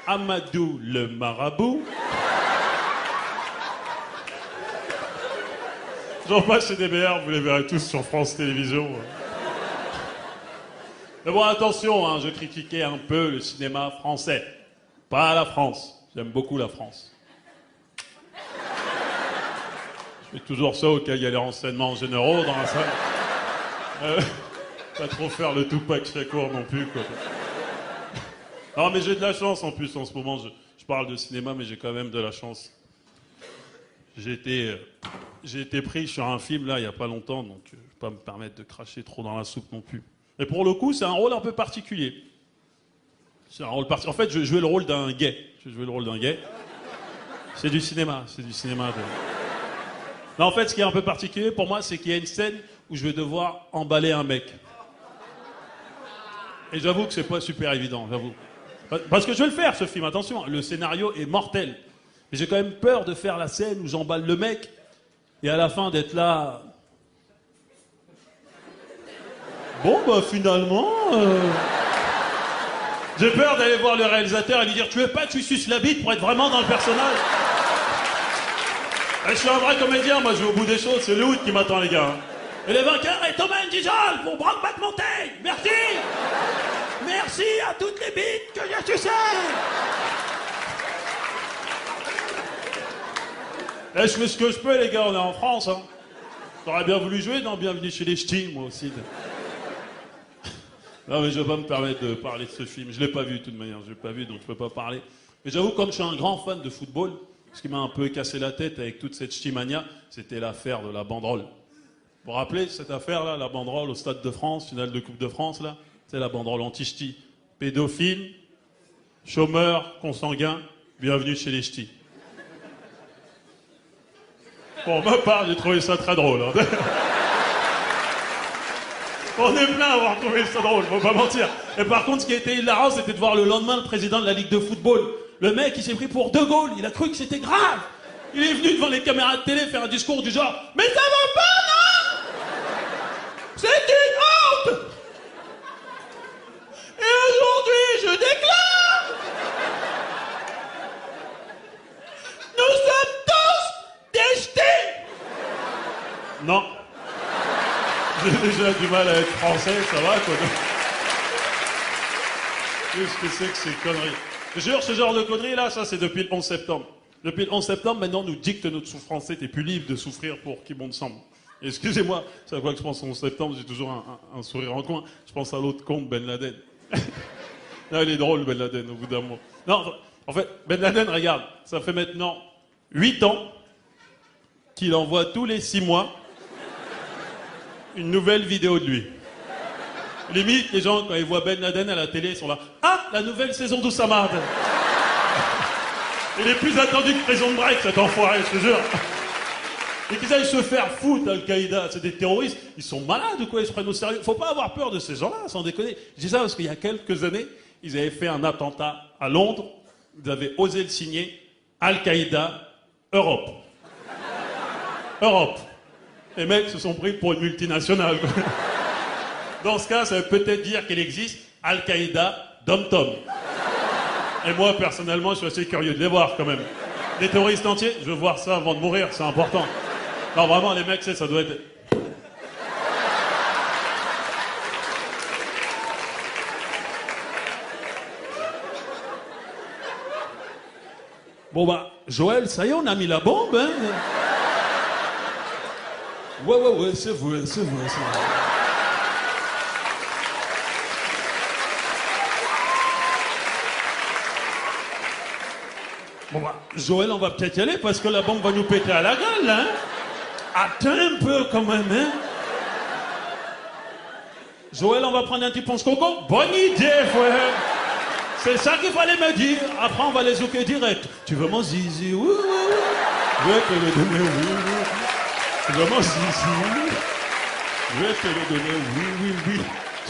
Amadou le marabout. J'en passe chez DBR, vous les verrez tous sur France Télévisions. Mais bon, attention, hein, je critiquais un peu le cinéma français. Pas la France. J'aime beaucoup la France. Je fais toujours ça au cas où il y a les renseignements généraux dans la salle. Pas trop faire le Tupac Shakur non plus, quoi. Non, mais j'ai de la chance en plus en ce moment. Je parle de cinéma, mais j'ai quand même de la chance. J'ai été pris sur un film là il y a pas longtemps, donc je vais pas me permettre de cracher trop dans la soupe non plus. Et pour le coup, c'est un rôle un peu particulier. C'est un rôle En fait, je jouais le rôle d'un gay. C'est du cinéma, Non, en fait, ce qui est un peu particulier pour moi, c'est qu'il y a une scène où je vais devoir emballer un mec. Et j'avoue que c'est pas super évident, j'avoue. Parce que je vais le faire, ce film, attention, le scénario est mortel. Mais j'ai quand même peur de faire la scène où j'emballe le mec et à la fin d'être là... Bon, bah finalement... J'ai peur d'aller voir le réalisateur et lui dire « Tu veux pas que tu suces la bite pour être vraiment dans le personnage ?» Je suis un vrai comédien, moi je vais au bout des choses, c'est le qui m'attend les gars. Et le vainqueur est Thomas Ndijol pour Brokeback Mountain. Merci. Merci à toutes les bites que j'ai sucées. Je fais ce que je peux les gars, on est en France. Hein. J'aurais bien voulu jouer dans Bienvenue chez les Ch'tis, moi aussi. Non mais je vais pas me permettre de parler de ce film, je l'ai pas vu de toute manière, je l'ai pas vu donc je peux pas parler. Mais j'avoue, comme je suis un grand fan de football, ce qui m'a un peu cassé la tête avec toute cette ch'timania, c'était l'affaire de la banderole. Vous vous rappelez cette affaire-là, la banderole au Stade de France, finale de Coupe de France, là? C'est la banderole anti-ch'ti. Pédophile, chômeur, consanguin, bienvenue chez les ch'tis. Pour ma part, j'ai trouvé ça très drôle. Hein. On est plein à avoir trouvé ça drôle, faut pas mentir. Et par contre, ce qui était hilarant, c'était de voir le lendemain le président de la Ligue de football. Le mec, il s'est pris pour De Gaulle, il a cru que c'était grave. Il est venu devant les caméras de télé faire un discours du genre « Mais ça va pas, non? C'est une honte! Et aujourd'hui, je déclare... Nous sommes tous des ch'tis !» Non. J'ai déjà du mal à être français, ça va, quoi. Qu'est-ce que c'est que ces conneries? Je jure, ce genre de conneries, là, ça, c'est depuis le 11 septembre. Depuis le 11 septembre, maintenant, on nous dicte notre souffrance. T'es plus libre de souffrir pour qui bon te semble. Excusez-moi, c'est à quoi que je pense au 11 septembre, j'ai toujours un sourire en coin. Je pense à l'autre con de Ben Laden. Là, il est drôle, Ben Laden, au bout d'un moment. Non, en fait, Ben Laden, regarde, ça fait maintenant 8 ans qu'il envoie tous les 6 mois une nouvelle vidéo de lui. Limite, les gens, quand ils voient Ben Laden à la télé, ils sont là. Ah, la nouvelle saison d'Oussama. Il est plus attendu que Prison Break, cet enfoiré, je te jure. Et qu'ils aillent se faire foutre, Al-Qaïda, c'est des terroristes. Ils sont malades ou quoi? Ils se prennent au sérieux. Faut pas avoir peur de ces gens-là, sans déconner. Je dis ça parce qu'il y a quelques années, ils avaient fait un attentat à Londres. Ils avaient osé le signer. Al-Qaïda, Europe. Europe. Les mecs se sont pris pour une multinationale. Dans ce cas, ça veut peut-être dire qu'il existe Al-Qaïda Dom-Tom. Et moi, personnellement, je suis assez curieux de les voir, quand même. Les terroristes entiers, je veux voir ça avant de mourir, c'est important. Non, vraiment, les mecs, ça doit être... Bon, bah, Joël, ça y est, on a mis la bombe, hein? Ouais, c'est vrai. Bon bah, Joël, on va peut-être y aller parce que la bombe va nous péter à la gueule, hein? Attends un peu quand même, hein? Joël, on va prendre un petit ponce coco? Bonne idée, frère! C'est ça qu'il fallait me dire. Après, on va les zouker direct. Tu veux mon zizi? Oui. Je vais te le donner, oui. Tu veux mon zizi? Je vais te le donner, oui.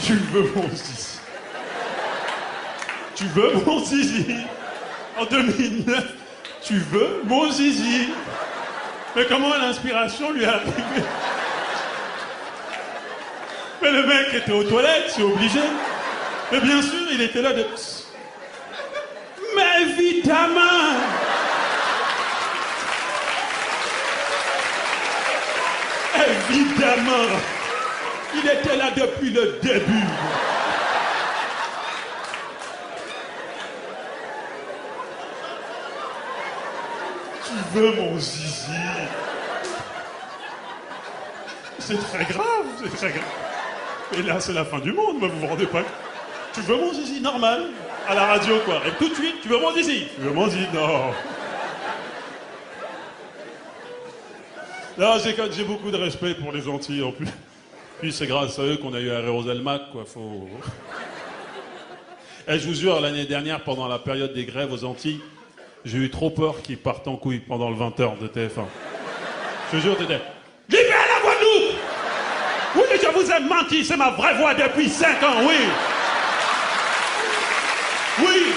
Tu veux mon zizi? Tu veux mon zizi? En 2009, tu veux mon zizi? Mais comment l'inspiration lui est arrivée? Mais le mec était aux toilettes, c'est obligé. Mais bien sûr, il était là de... Mais évidemment! Évidemment! Il était là depuis le début. Tu veux mon zizi? C'est très grave, c'est très grave. Et là, c'est la fin du monde, vous vous rendez pas compte? Tu veux mon zizi? Normal. À la radio, quoi. Et tout de suite, tu veux mon zizi? Tu veux mon zizi? Non. Non, j'ai beaucoup de respect pour les Antilles, en plus. Puis c'est grâce à eux qu'on a eu Aéroselmac, quoi. Faut... Et je vous jure, l'année dernière, pendant la période des grèves aux Antilles, j'ai eu trop peur qu'ils partent en couille pendant le 20h de TF1. Je te jure, t'étais... Libérez la Guadeloupe! Oui, je vous ai menti, c'est ma vraie voix depuis 5 ans, oui! Oui!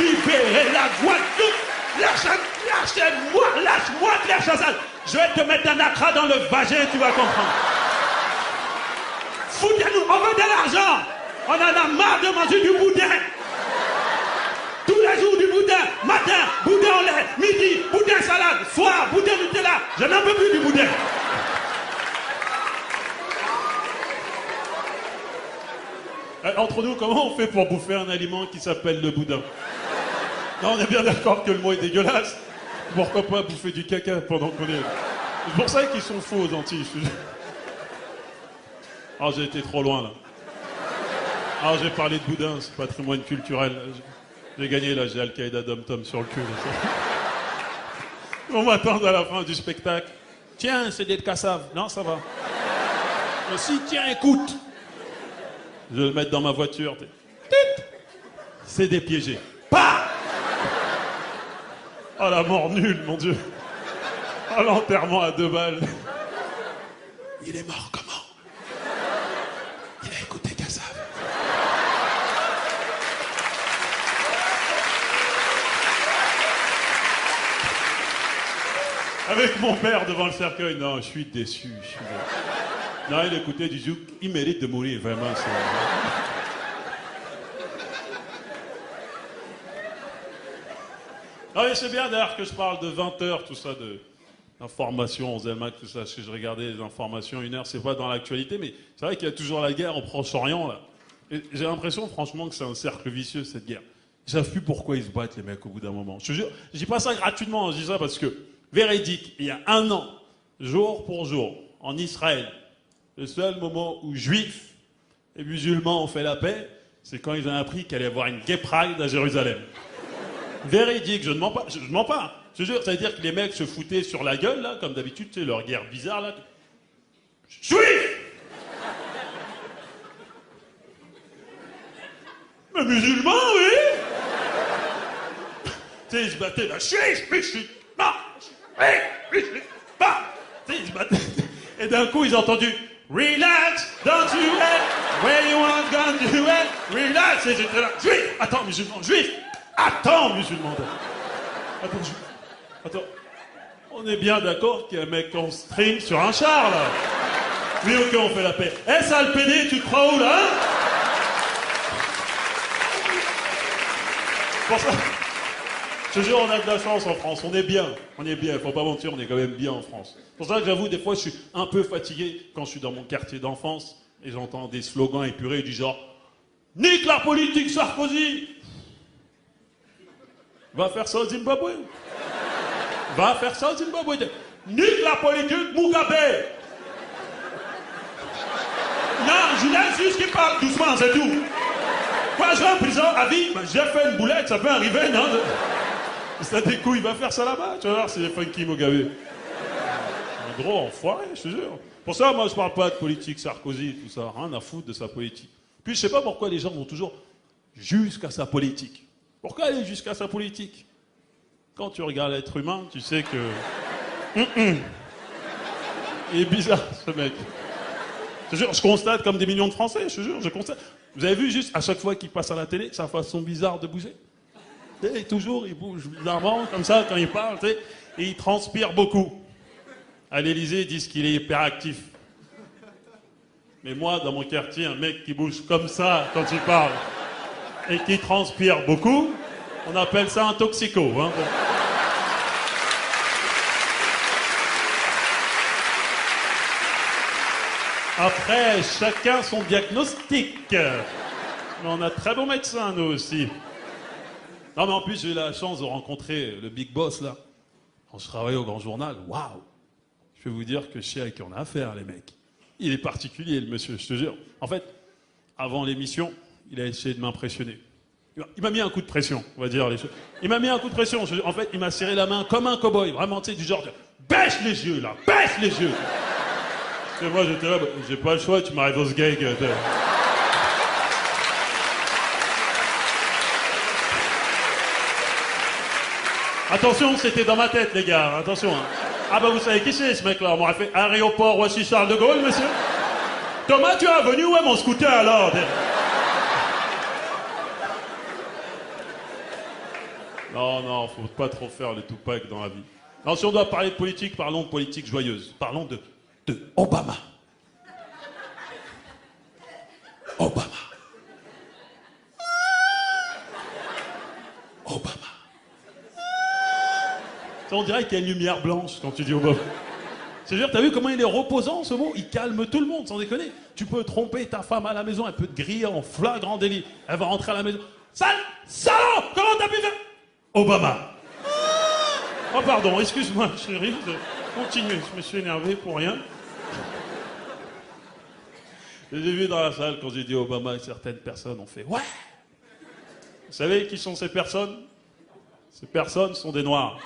Libérez la Guadeloupe! Lâchez-moi! Lâche-moi, Claire Chazal! Je vais te mettre un acra dans le vagin, tu vas comprendre. Foutez-nous, on veut de l'argent! On en a marre de manger du boudin! Tous les jours du boudin, matin, boudin au lait, midi, boudin salade, soir, boudin Nutella. Je n'en peux plus du boudin. Entre nous, comment on fait pour bouffer un aliment qui s'appelle le boudin? Non, on est bien d'accord que le mot est dégueulasse. Pourquoi pas bouffer du caca pendant qu'on est... C'est pour ça qu'ils sont faux aux Antilles. Alors j'ai été trop loin là. Alors j'ai parlé de boudin, c'est patrimoine culturel. J'ai gagné là, j'ai Al-Qaïda Dom-Tom sur le cul. On m'attend à la fin du spectacle. Tiens, c'est des cassaves. Non, ça va. Mais si, tiens, écoute. Je vais le mettre dans ma voiture. C'est des piégés. Pas. Oh la mort nulle, mon Dieu. Oh l'enterrement à 2 balles. Il est mort comment? Il a écouté Cassav. Avec mon père devant le cercueil, non, je suis déçu. Non, il écoutait du zouk, il mérite de mourir, vraiment. Non, mais c'est bien d'ailleurs que je parle de 20h, tout ça, d'informations, on Zelmac, tout ça, si je regardais les informations, 1 heure, c'est pas dans l'actualité, mais c'est vrai qu'il y a toujours la guerre au Proche-Orient, là. Et j'ai l'impression, franchement, que c'est un cercle vicieux, cette guerre. Ils savent plus pourquoi ils se battent, les mecs, au bout d'un moment. Je te jure, je dis pas ça gratuitement, je dis ça parce que, véridique, il y a 1 an, jour pour jour, en Israël, le seul moment où juifs et musulmans ont fait la paix, c'est quand ils ont appris qu'il allait y avoir une gay pride à Jérusalem. Véridique, je ne mens pas, je mens pas. Je te jure, ça veut dire que les mecs se foutaient sur la gueule, là, comme d'habitude, tu sais, leur guerre bizarre, là. Juifs! Mais musulmans, oui! Tu sais, ils se battaient là, juif, non! Tu sais, ils se battaient. Et d'un coup, ils ont entendu relax, don't you wait, where you want gone to wait, relax. Et j'étais là, juif, attends, musulman, juif, attends, musulman. Attends, juif, attends. On est bien d'accord qu'il y a un mec en string sur un char, là. Oui, ok, on fait la paix. Eh, sale pédé, tu te crois où, là, hein? Pour ça, je te jure, on a de la chance en France, on est bien, faut pas mentir, on est quand même bien en France. C'est pour ça que j'avoue, des fois, je suis un peu fatigué quand je suis dans mon quartier d'enfance et j'entends des slogans épurés du genre « Nique la politique, Sarkozy !» Va faire ça au Zimbabwe. Va faire ça au Zimbabwe. Nique la politique, Mugabe. Non, je laisse juste qu'il parle doucement, c'est tout. Quand je vais en prison à vie, ben, j'ai fait une boulette, ça peut arriver, non? Ça des couilles, il va faire ça là-bas, tu vas voir, c'est Funky Mugabe. Un gros enfoiré, je te jure. Pour ça, moi, je parle pas de politique, Sarkozy, tout ça, rien à foutre de sa politique. Puis je sais pas pourquoi les gens vont toujours jusqu'à sa politique. Pourquoi aller jusqu'à sa politique? Quand tu regardes l'être humain, tu sais que... Il est bizarre, ce mec. Je te jure, je constate comme des millions de Français, je te jure, je constate. Vous avez vu juste, à chaque fois qu'il passe à la télé, sa façon bizarre de bouger? Et toujours, il bouge bizarrement, comme ça, quand il parle, tu sais, et il transpire beaucoup. À l'Élysée, ils disent qu'il est hyperactif. Mais moi, dans mon quartier, un mec qui bouge comme ça quand il parle et qui transpire beaucoup, on appelle ça un toxico. Hein. Après, chacun son diagnostic. Mais on a de très bons médecins, nous aussi. Non, mais en plus, j'ai eu la chance de rencontrer le big boss, là. Quand je travaillais au Grand Journal, waouh! Je vais vous dire que je sais à qui on a affaire, les mecs. Il est particulier, le monsieur, je te jure. En fait, avant l'émission, il a essayé de m'impressionner. Il m'a mis un coup de pression, on va dire les choses. Il m'a mis un coup de pression. En fait, il m'a serré la main comme un cow-boy. Vraiment, tu sais, du genre, baisse les yeux, là, baisse les yeux. Et moi, j'étais là, j'ai pas le choix, tu m'arrives au sgeg. Attention, c'était dans ma tête, les gars, attention. Hein. Ah bah vous savez qui c'est, ce mec-là? On m'aurait fait aéroport Roissy-Charles de Gaulle, monsieur. Thomas, tu es venu où est mon scooter, alors? Non, faut pas trop faire le Tupac dans la vie. Non, si on doit parler de politique, parlons de politique joyeuse. Parlons de Obama. Obama. Obama. On dirait qu'il y a une lumière blanche quand tu dis Obama. C'est-à-dire, t'as vu comment il est reposant, ce mot? Il calme tout le monde, sans déconner. Tu peux tromper ta femme à la maison, elle peut te griller en flagrant délit. Elle va rentrer à la maison. Sale salaud! Comment t'as pu faire? Obama. Oh pardon, excuse-moi, chérie. Continue, je me suis énervé pour rien. J'ai vu dans la salle, quand j'ai dit Obama, certaines personnes ont fait « Ouais !» Vous savez qui sont ces personnes? Ces personnes sont des Noirs.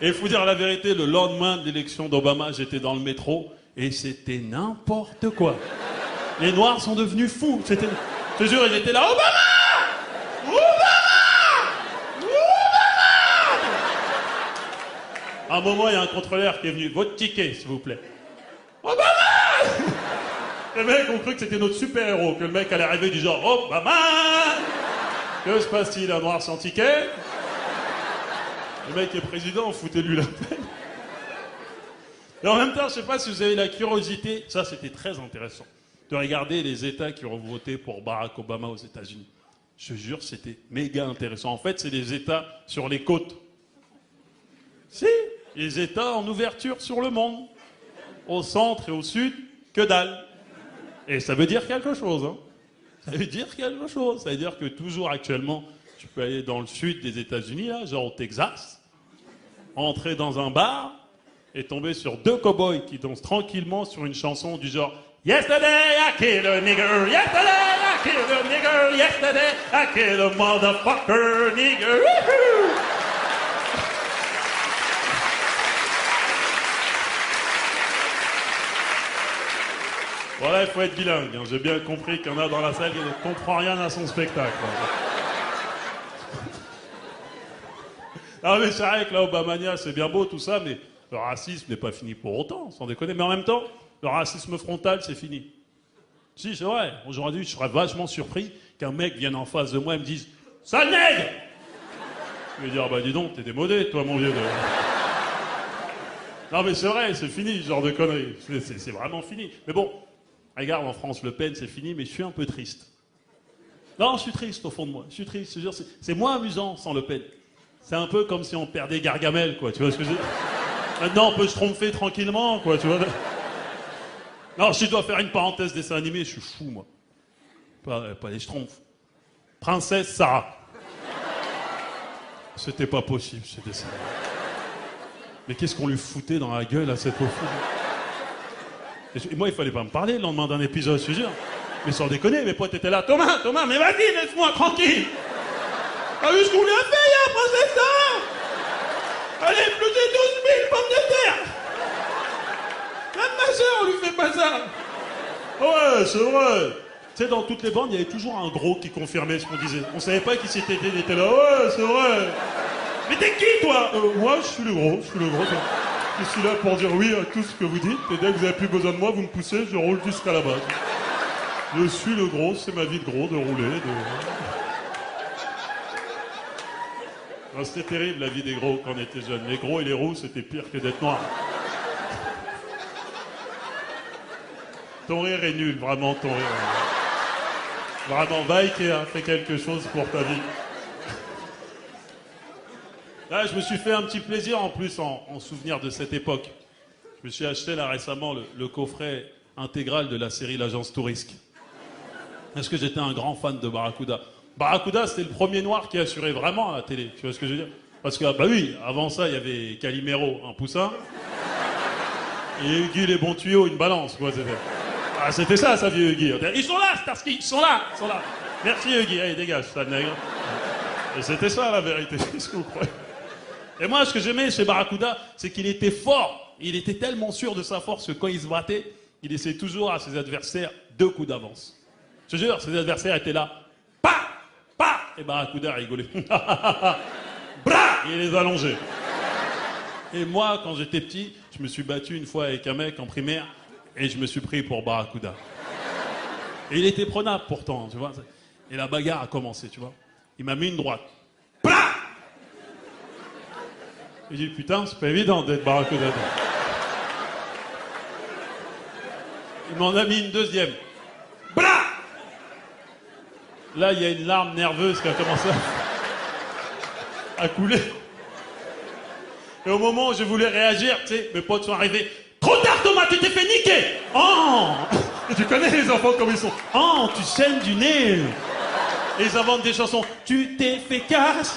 Et il faut dire la vérité, le lendemain de l'élection d'Obama, j'étais dans le métro et c'était n'importe quoi. Les Noirs sont devenus fous. Je te jure, ils étaient là « Obama! Obama! Obama !» À un moment, il y a un contrôleur qui est venu. « Votre ticket, s'il vous plaît. » Obama! Les mecs ont cru que c'était notre super-héros, que le mec allait arriver du genre « Obama !» Que se passe-t-il, un Noir sans ticket? Le mec est président, foutez-lui la peine. Et en même temps, je sais pas si vous avez la curiosité, ça c'était très intéressant, de regarder les États qui ont voté pour Barack Obama aux États-Unis. Je te jure, c'était méga intéressant. En fait, c'est les États sur les côtes. Si, les États en ouverture sur le monde. Au centre et au sud, que dalle. Et ça veut dire quelque chose, hein. Ça veut dire quelque chose. Ça veut dire que toujours actuellement, tu peux aller dans le sud des États-Unis, là, genre au Texas, entrer dans un bar et tomber sur deux cow-boys qui dansent tranquillement sur une chanson du genre Yesterday I killed a nigger, yesterday I killed a nigger, yesterday I killed a motherfucker nigger. Woohoo! Voilà, il faut être bilingue. Hein. J'ai bien compris qu'il y en a dans la salle qui ne comprend rien à son spectacle. Ah mais c'est vrai que la Obamania, c'est bien beau tout ça, mais le racisme n'est pas fini pour autant, sans déconner. Mais en même temps, le racisme frontal, c'est fini. Si, c'est vrai. Aujourd'hui, je serais vachement surpris qu'un mec vienne en face de moi et me dise « Sale nègre !» Je vais dire « Bah dis donc, t'es démodé, toi, mon vieux. » Non mais c'est vrai, c'est fini, ce genre de conneries. C'est vraiment fini. Mais bon... Regarde, en France, Le Pen, c'est fini, mais je suis un peu triste. Non, je suis triste au fond de moi. Je suis triste. C'est moins amusant sans Le Pen. C'est un peu comme si on perdait Gargamel, quoi. Tu vois ce que je veux dire? Maintenant, on peut se tromper tranquillement, quoi. Tu vois? Non, si je dois faire une parenthèse dessin animé, je suis fou, moi. Pas les Schtroumpfs. Princesse Sarah. C'était pas possible, ce dessin. Mais qu'est-ce qu'on lui foutait dans la gueule à cette pauvre fille? Et moi, il fallait pas me parler le lendemain d'un épisode, je te jure. Mais sans déconner, mes potes étaient là. Thomas, mais vas-y, laisse-moi tranquille. T'as vu ce qu'on lui a fait, hier, princesse Sarah? Allez, plus de 12 000 pommes de terre. Même ma soeur, on lui fait pas ça. Ouais, c'est vrai. Tu sais, dans toutes les bandes, il y avait toujours un gros qui confirmait ce qu'on disait. On savait pas qui c'était, il était là. Ouais, c'est vrai. Mais t'es qui, toi? Moi, je suis le gros, Je suis là pour dire oui à tout ce que vous dites, et dès que vous n'avez plus besoin de moi, vous me poussez, je roule jusqu'à la base. Je suis le gros, c'est ma vie de gros, de rouler, Non, c'était terrible la vie des gros quand on était jeunes. Les gros et les roux, c'était pire que d'être noirs. Ton rire est nul, vraiment, ton rire. Vraiment, va Ikea, fais quelque chose pour ta vie. Là, je me suis fait un petit plaisir en plus en souvenir de cette époque. Je me suis acheté là récemment le coffret intégral de la série L'Agence Tourisque. Parce que j'étais un grand fan de Barracuda. Barracuda, c'était le premier noir qui assurait vraiment à la télé. Tu vois ce que je veux dire? Parce que, bah oui, avant ça, il y avait Calimero, un poussin. Et Huggy, les bons tuyaux, une balance, quoi. C'était ça, ça, vieux Huggy. Ils sont là, Starsky, ils sont là. Merci, Huggy. Allez, dégage, sale nègre. Et c'était ça, la vérité. Qu'est-ce que vous croyez? Et moi, ce que j'aimais chez Barracuda, c'est qu'il était fort. Il était tellement sûr de sa force que quand il se battait, il laissait toujours à ses adversaires 2 coups d'avance. Je te jure, ses adversaires étaient là. Pa! Pa! Et Barracuda rigolait. Bra! Il les allongeait. Et moi, quand j'étais petit, je me suis battu une fois avec un mec en primaire et je me suis pris pour Barracuda. Et il était prenable pourtant, tu vois. Et la bagarre a commencé, tu vois. Il m'a mis une droite. Bra! J'ai dit, putain, c'est pas évident d'être Barracuda. Il m'en a mis une deuxième. Bra! Là, il y a une larme nerveuse qui a commencé à couler. Et au moment où je voulais réagir, tu sais, mes potes sont arrivés. Trop tard, Thomas, tu t'es fait niquer! Oh! Et tu connais les enfants comme ils sont. Oh, tu saignes du nez! Et ils inventent des chansons. Tu t'es fait casser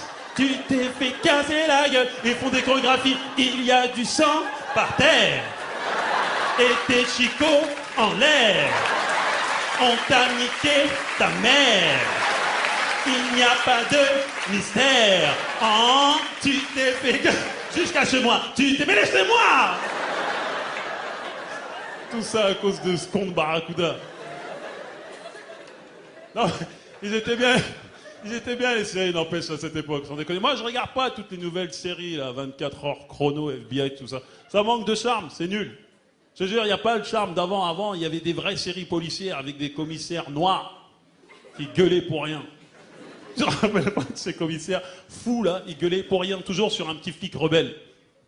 la gueule. Et ils font des chorégraphies. Il y a du sang par terre. Et tes chicots en l'air. On t'a niqué ta mère. Il n'y a pas de mystère. Oh, tu t'es fait gueule. Jusqu'à chez moi. Tu t'es... Mais laissez-moi! Tout ça à cause de ce con de Barracuda. Non, ils étaient bien les séries, n'empêche, à cette époque, sans déconner. Moi, je regarde pas toutes les nouvelles séries, là, 24 heures chrono, FBI, tout ça. Ça manque de charme, c'est nul. Je te jure, il n'y a pas le charme d'avant. Avant, il y avait des vraies séries policières avec des commissaires noirs qui gueulaient pour rien. Je me rappelle pas de ces commissaires fous, là, ils gueulaient pour rien, toujours sur un petit flic rebelle.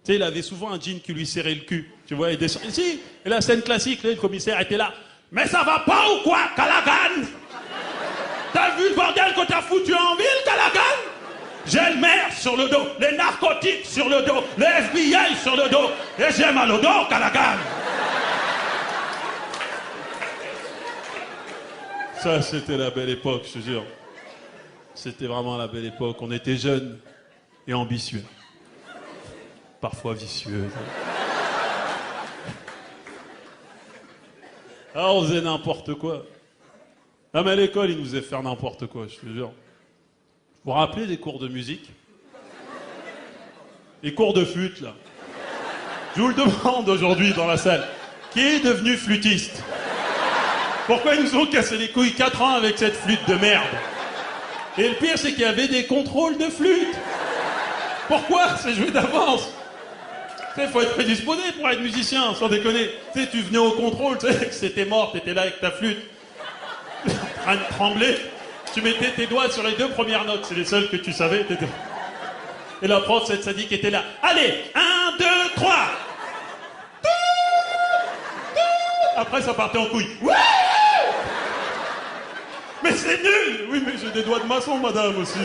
Tu sais, il avait souvent un jean qui lui serrait le cul. Tu vois, il descend ici. Et la scène classique, là, le commissaire était là. Mais ça va pas ou quoi, Callaghan? T'as vu le bordel que t'as foutu en ville, Callaghan? J'ai le maire sur le dos, les narcotiques sur le dos, les FBI sur le dos, et j'ai mal au dos, Callaghan. Ça, c'était la belle époque, je te jure. C'était vraiment la belle époque. On était jeunes et ambitieux. Parfois vicieux. Ah, on faisait n'importe quoi. Ah, mais à l'école, ils nous faisaient faire n'importe quoi, je te jure. Vous vous rappelez des cours de musique? Les cours de flûte, là. Je vous le demande aujourd'hui dans la salle. Qui est devenu flûtiste? Pourquoi ils nous ont cassé les couilles 4 ans avec cette flûte de merde? Et le pire, c'est qu'il y avait des contrôles de flûte. Pourquoi? C'est joué d'avance. Tu sais, faut être prédisposé pour être musicien, sans déconner. Tu sais, tu venais au contrôle, tu sais que c'était mort, t'étais là avec ta flûte. En train de trembler. Tu mettais tes doigts sur les 2 premières notes, c'est les seules que tu savais. Et la prof, cette sadique, était là. Allez, 1, 2, 3. Après, ça partait en couille. Ouais! Mais c'est nul! Oui, mais j'ai des doigts de maçon, madame, aussi.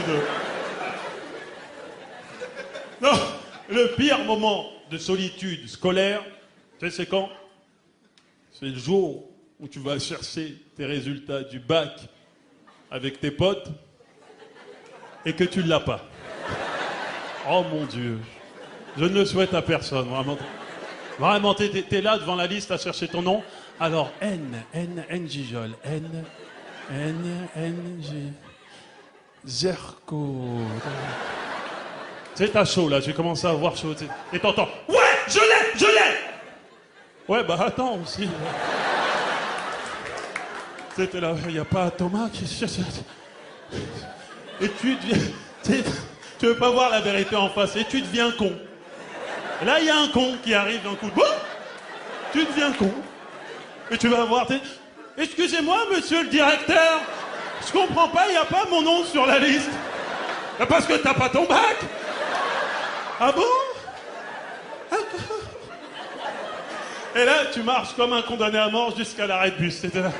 Non, le pire moment de solitude scolaire, tu sais, c'est quand? C'est le jour où tu vas chercher tes résultats du bac avec tes potes et que tu ne l'as pas. Oh mon Dieu. Je ne le souhaite à personne, vraiment. Vraiment, t'es là devant la liste à chercher ton nom. Alors, N, Gijol, N, G, Zerko. Tu sais, t'as chaud, là, j'ai commencé à avoir chaud. Et t'entends, ouais, je l'ai! Ouais, bah attends aussi. C'était là, il n'y a pas Thomas qui cherche. Et tu deviens... Tu veux pas voir la vérité en face, et tu deviens con. Et là, il y a un con qui arrive d'un coup de... Boum, tu deviens con. Et tu vas voir... Excusez-moi, monsieur le directeur, je comprends pas, il n'y a pas mon nom sur la liste. Parce que t'as pas ton bac. Ah bon? Et là, tu marches comme un condamné à mort jusqu'à l'arrêt de bus. C'était là.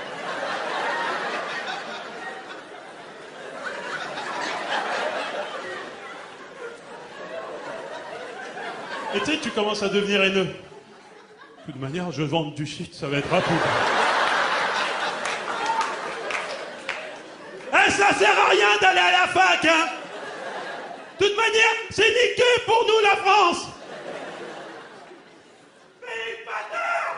Et tu sais, tu commences à devenir haineux. De toute manière, je vends du shit, ça va être rapide. Eh, ça sert à rien d'aller à la fac, hein. De toute manière, c'est niqué pour nous, la France. Mais bâtard.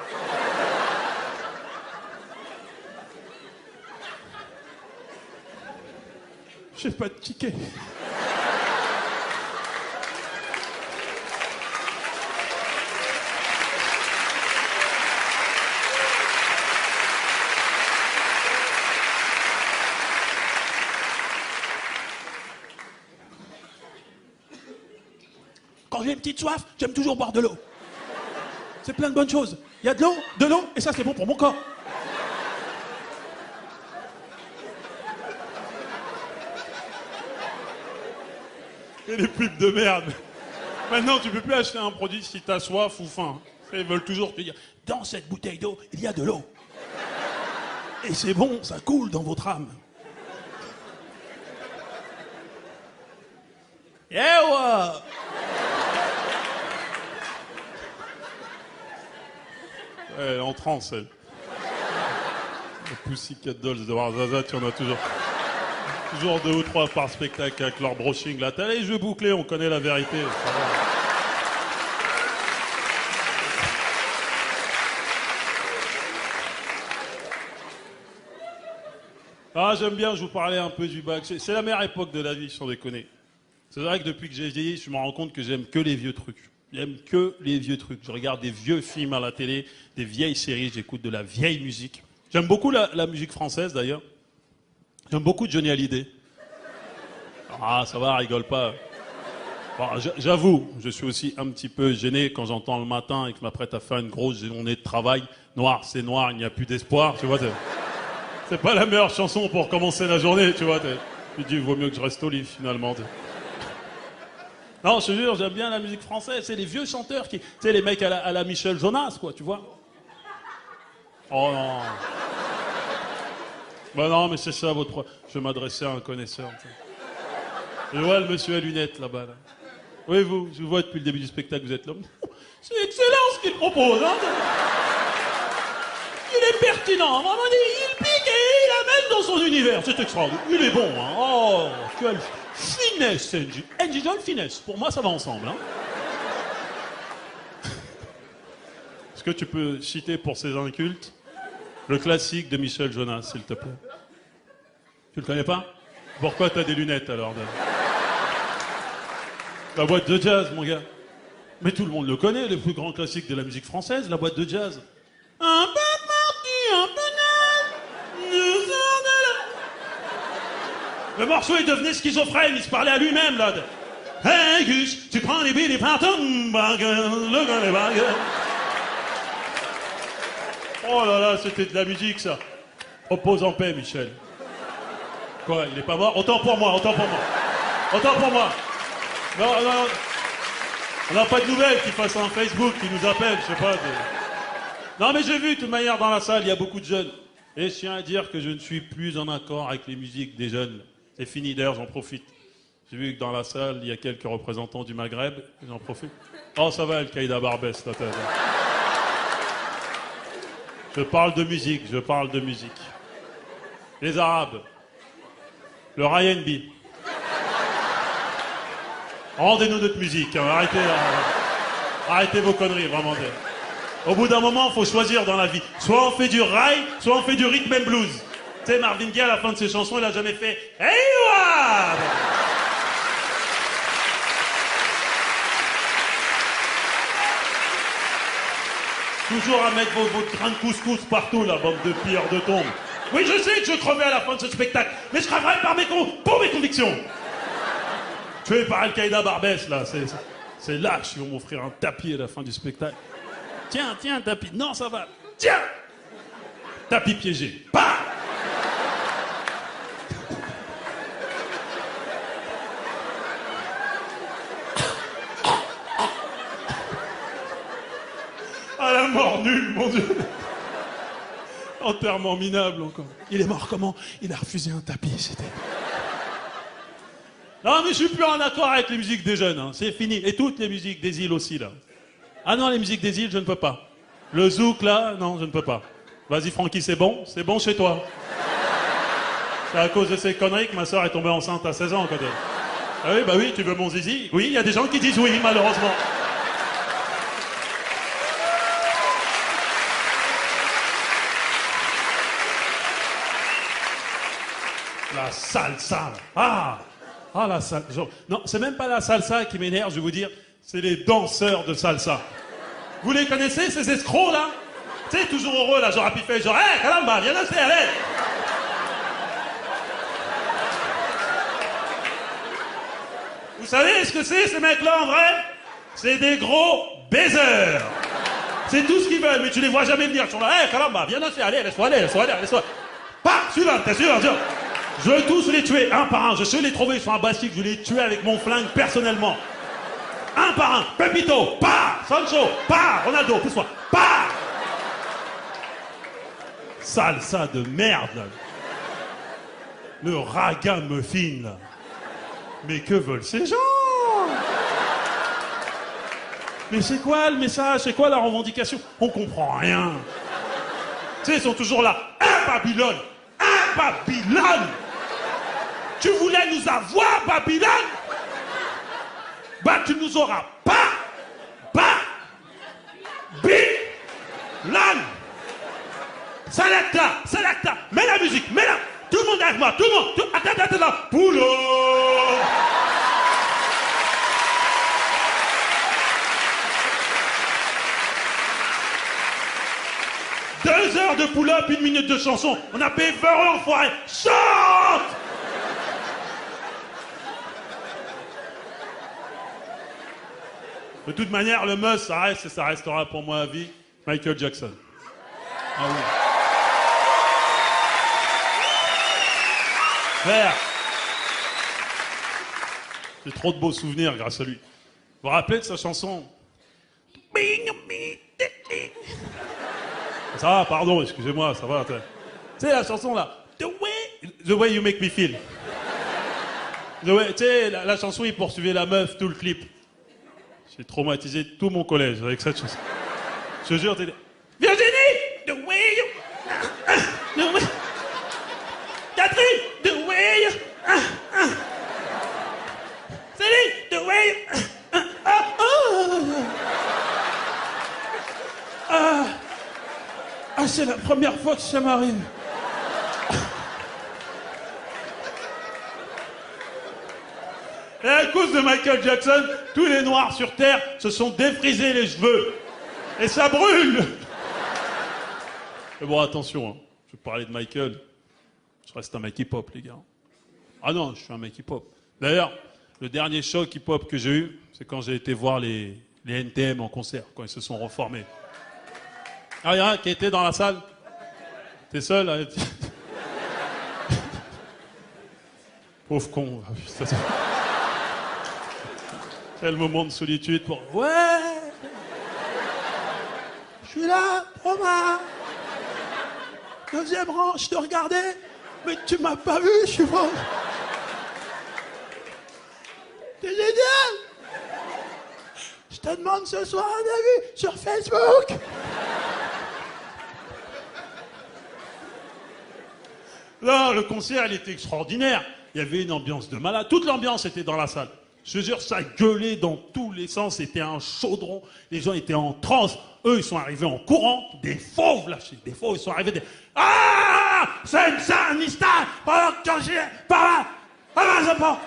J'ai pas de ticket. Quand j'ai une petite soif, j'aime toujours boire de l'eau. C'est plein de bonnes choses. Il y a de l'eau, et ça c'est bon pour mon corps. Et les pubs de merde. Maintenant, tu peux plus acheter un produit si t'as soif ou faim. Ils veulent toujours te dire, dans cette bouteille d'eau, il y a de l'eau. Et c'est bon, ça coule dans votre âme. Eh ouais. Elle est en transe, elle. La Pussycat Dolls de Warzazat, il y en a toujours. Toujours 2 ou 3 par spectacle avec leur brushing. Là, t'as les jeux bouclés, on connaît la vérité. Ça va. Ah, j'aime bien, je vous parlais un peu du bac. C'est la meilleure époque de la vie, sans déconner. C'est vrai que depuis que j'ai vieilli, je me rends compte que j'aime que les vieux trucs. J'aime que les vieux trucs. Je regarde des vieux films à la télé, des vieilles séries, j'écoute de la vieille musique. J'aime beaucoup la musique française, d'ailleurs. J'aime beaucoup Johnny Hallyday. Ah, ça va, rigole pas. Bon, j'avoue, je suis aussi un petit peu gêné quand j'entends le matin et que je m'apprête à faire une grosse journée de travail. Noir, c'est noir, il n'y a plus d'espoir, tu vois. C'est pas la meilleure chanson pour commencer la journée, tu vois. Tu te dis, il vaut mieux que je reste au lit, finalement. Non, je te jure, j'aime bien la musique française. C'est les vieux chanteurs qui... Tu sais, les mecs à la Michel Jonas, quoi, tu vois. Oh non. Bah non, mais c'est ça, votre... Je vais m'adresser à un connaisseur. Je vois le monsieur à lunettes, là-bas, là. Oui, vous, je vous vois depuis le début du spectacle, vous êtes là. C'est excellent ce qu'il propose, hein. Il est pertinent, vraiment, il pique et il amène dans son univers. C'est extraordinaire. Il est bon, hein. Oh, quelle finesse, Angie. Angie Joel, finesse. Pour moi, ça va ensemble, hein. Est-ce que tu peux citer pour ces incultes le classique de Michel Jonas, s'il te plaît? Tu le connais pas? Pourquoi t'as des lunettes, alors? La boîte de jazz, mon gars. Mais tout le monde le connaît, le plus grand classique de la musique française, la boîte de jazz. Un peu parti, un peu neuf, nous sommes là. Le morceau, il devenait schizophrène, il se parlait à lui-même, là. Hey Gus, tu prends les billes des pantons, le gars les bagues. Oh là là, c'était de la musique, ça. Repose en paix, Michel. Quoi, il est pas mort? Autant pour moi, autant pour moi. Autant pour moi. Non, non, on n'a pas de nouvelles qui fassent un Facebook, qui nous appelle, je sais pas. Non, mais j'ai vu, de toute manière, dans la salle, il y a beaucoup de jeunes. Et je tiens à dire que je ne suis plus en accord avec les musiques des jeunes. C'est fini, d'ailleurs, j'en profite. J'ai vu que dans la salle, il y a quelques représentants du Maghreb, et j'en profite. Oh, ça va, Al-Qaïda Barbès, là, Je parle de musique, je parle de musique. Les Arabes. Le R&B. Rendez-nous notre musique, hein. Arrêtez vos conneries, vraiment. Au bout d'un moment, il faut choisir dans la vie. Soit on fait du rail, soit on fait du rhythm and blues. Tu sais, Marvin Gaye, à la fin de ses chansons, il a jamais fait « Hey, Wad !» Toujours à mettre vos grains de couscous partout, la bande de pierres de tombe. Oui, je sais que je crevais à la fin de ce spectacle, mais je crèverai pour mes convictions. Tué par Al-Qaïda Barbès, là, c'est lâche, ils vont m'offrir un tapis à la fin du spectacle. Tiens, tapis. Non, ça va. Tiens! Tapis piégé. Bah! À la mort nul, mon Dieu. Enterrement minable encore. Il est mort comment? Il a refusé un tapis, c'était... Non, mais je suis plus en accord avec les musiques des jeunes, hein. C'est fini. Et toutes les musiques des îles aussi, là. Ah non, les musiques des îles, je ne peux pas. Le zouk, là, non, je ne peux pas. Vas-y, Francky, c'est bon chez toi. C'est à cause de ces conneries que ma soeur est tombée enceinte à 16 ans, quand même. Ah oui, bah oui, tu veux mon zizi? Oui, il y a des gens qui disent oui, malheureusement. La salsa, là. Ah, la salsa. Non, c'est même pas la salsa qui m'énerve, je vais vous dire. C'est les danseurs de salsa. Vous les connaissez, ces escrocs, là? Tu sais, toujours heureux, là, genre à piffer, genre, hé, caramba, viens danser, allez! Vous savez ce que c'est, ces mecs-là, en vrai? C'est des gros baiseurs. C'est tout ce qu'ils veulent, mais tu les vois jamais venir. Ils sont là, hé, caramba, viens danser, allez, laisse-moi aller, laisse-moi aller, laisse-moi. Pas, suivant, t'es sûr, sûr. Je veux tous les tuer, un par un. Je sais les trouver, ils sont un bastique, je vais les tuer avec mon flingue personnellement. Un par un. Pepito, pas. Sancho, pas. Ronaldo, pousse-moi, pas. Salsa de merde, là. Le ragamuffin, là. Mais que veulent ces gens? Mais c'est quoi le message? C'est quoi la revendication? On comprend rien. Tu sais, ils sont toujours là. Un Babylone! Un Babylone! Tu voulais nous avoir, Babylone? Bah, tu nous auras pas! Babylone! Selecta! Mets la musique, mets-la! Tout le monde avec moi, tout le monde! Attends, Poulot! Deux heures de pull-up, 1 minute de chanson. On a payé 20 euros, enfoiré. Chante! De toute manière, le must, ça reste et ça restera pour moi à vie. Michael Jackson. Ah oui. Frère. J'ai trop de beaux souvenirs grâce à lui. Vous vous rappelez de sa chanson? Ça va, pardon, excusez-moi, ça va. Tu sais, la chanson là, The way you make me feel. Tu sais, la chanson, il poursuivait la meuf, tout le clip. J'ai traumatisé tout mon collège avec cette chanson. Je te jure, t'es... Virginie, the way you... The way... Catherine, the way you... Céline, the way you... c'est la première fois que ça m'arrive. Et à cause de Michael Jackson, tous les noirs sur Terre se sont défrisés les cheveux. Et ça brûle. Mais bon, attention, hein. Je vais parler de Michael. Je reste un mec hip-hop, les gars. Ah non, je suis un mec hip-hop. D'ailleurs, le dernier choc hip-hop que j'ai eu, c'est quand j'ai été voir les NTM en concert, quand ils se sont reformés. Ah, il y a un qui était dans la salle. T'es seul, là. Pauvre con. Quel moment de solitude pour... Ouais. Je suis là, Thomas. Deuxième rang, je te regardais, mais tu m'as pas vu, je suis pas... T'es génial. Je te demande ce soir un avis sur Facebook. Là, le concert, il était extraordinaire. Il y avait une ambiance de malade. Toute l'ambiance était dans la salle. Je te jure, ça gueulait dans tous les sens. C'était un chaudron. Les gens étaient en transe. Eux, ils sont arrivés en courant. Des fauves, là. Des fauves, ils sont arrivés. Ah! C'est une sanista! Pendant que j'ai... Pas ça prend...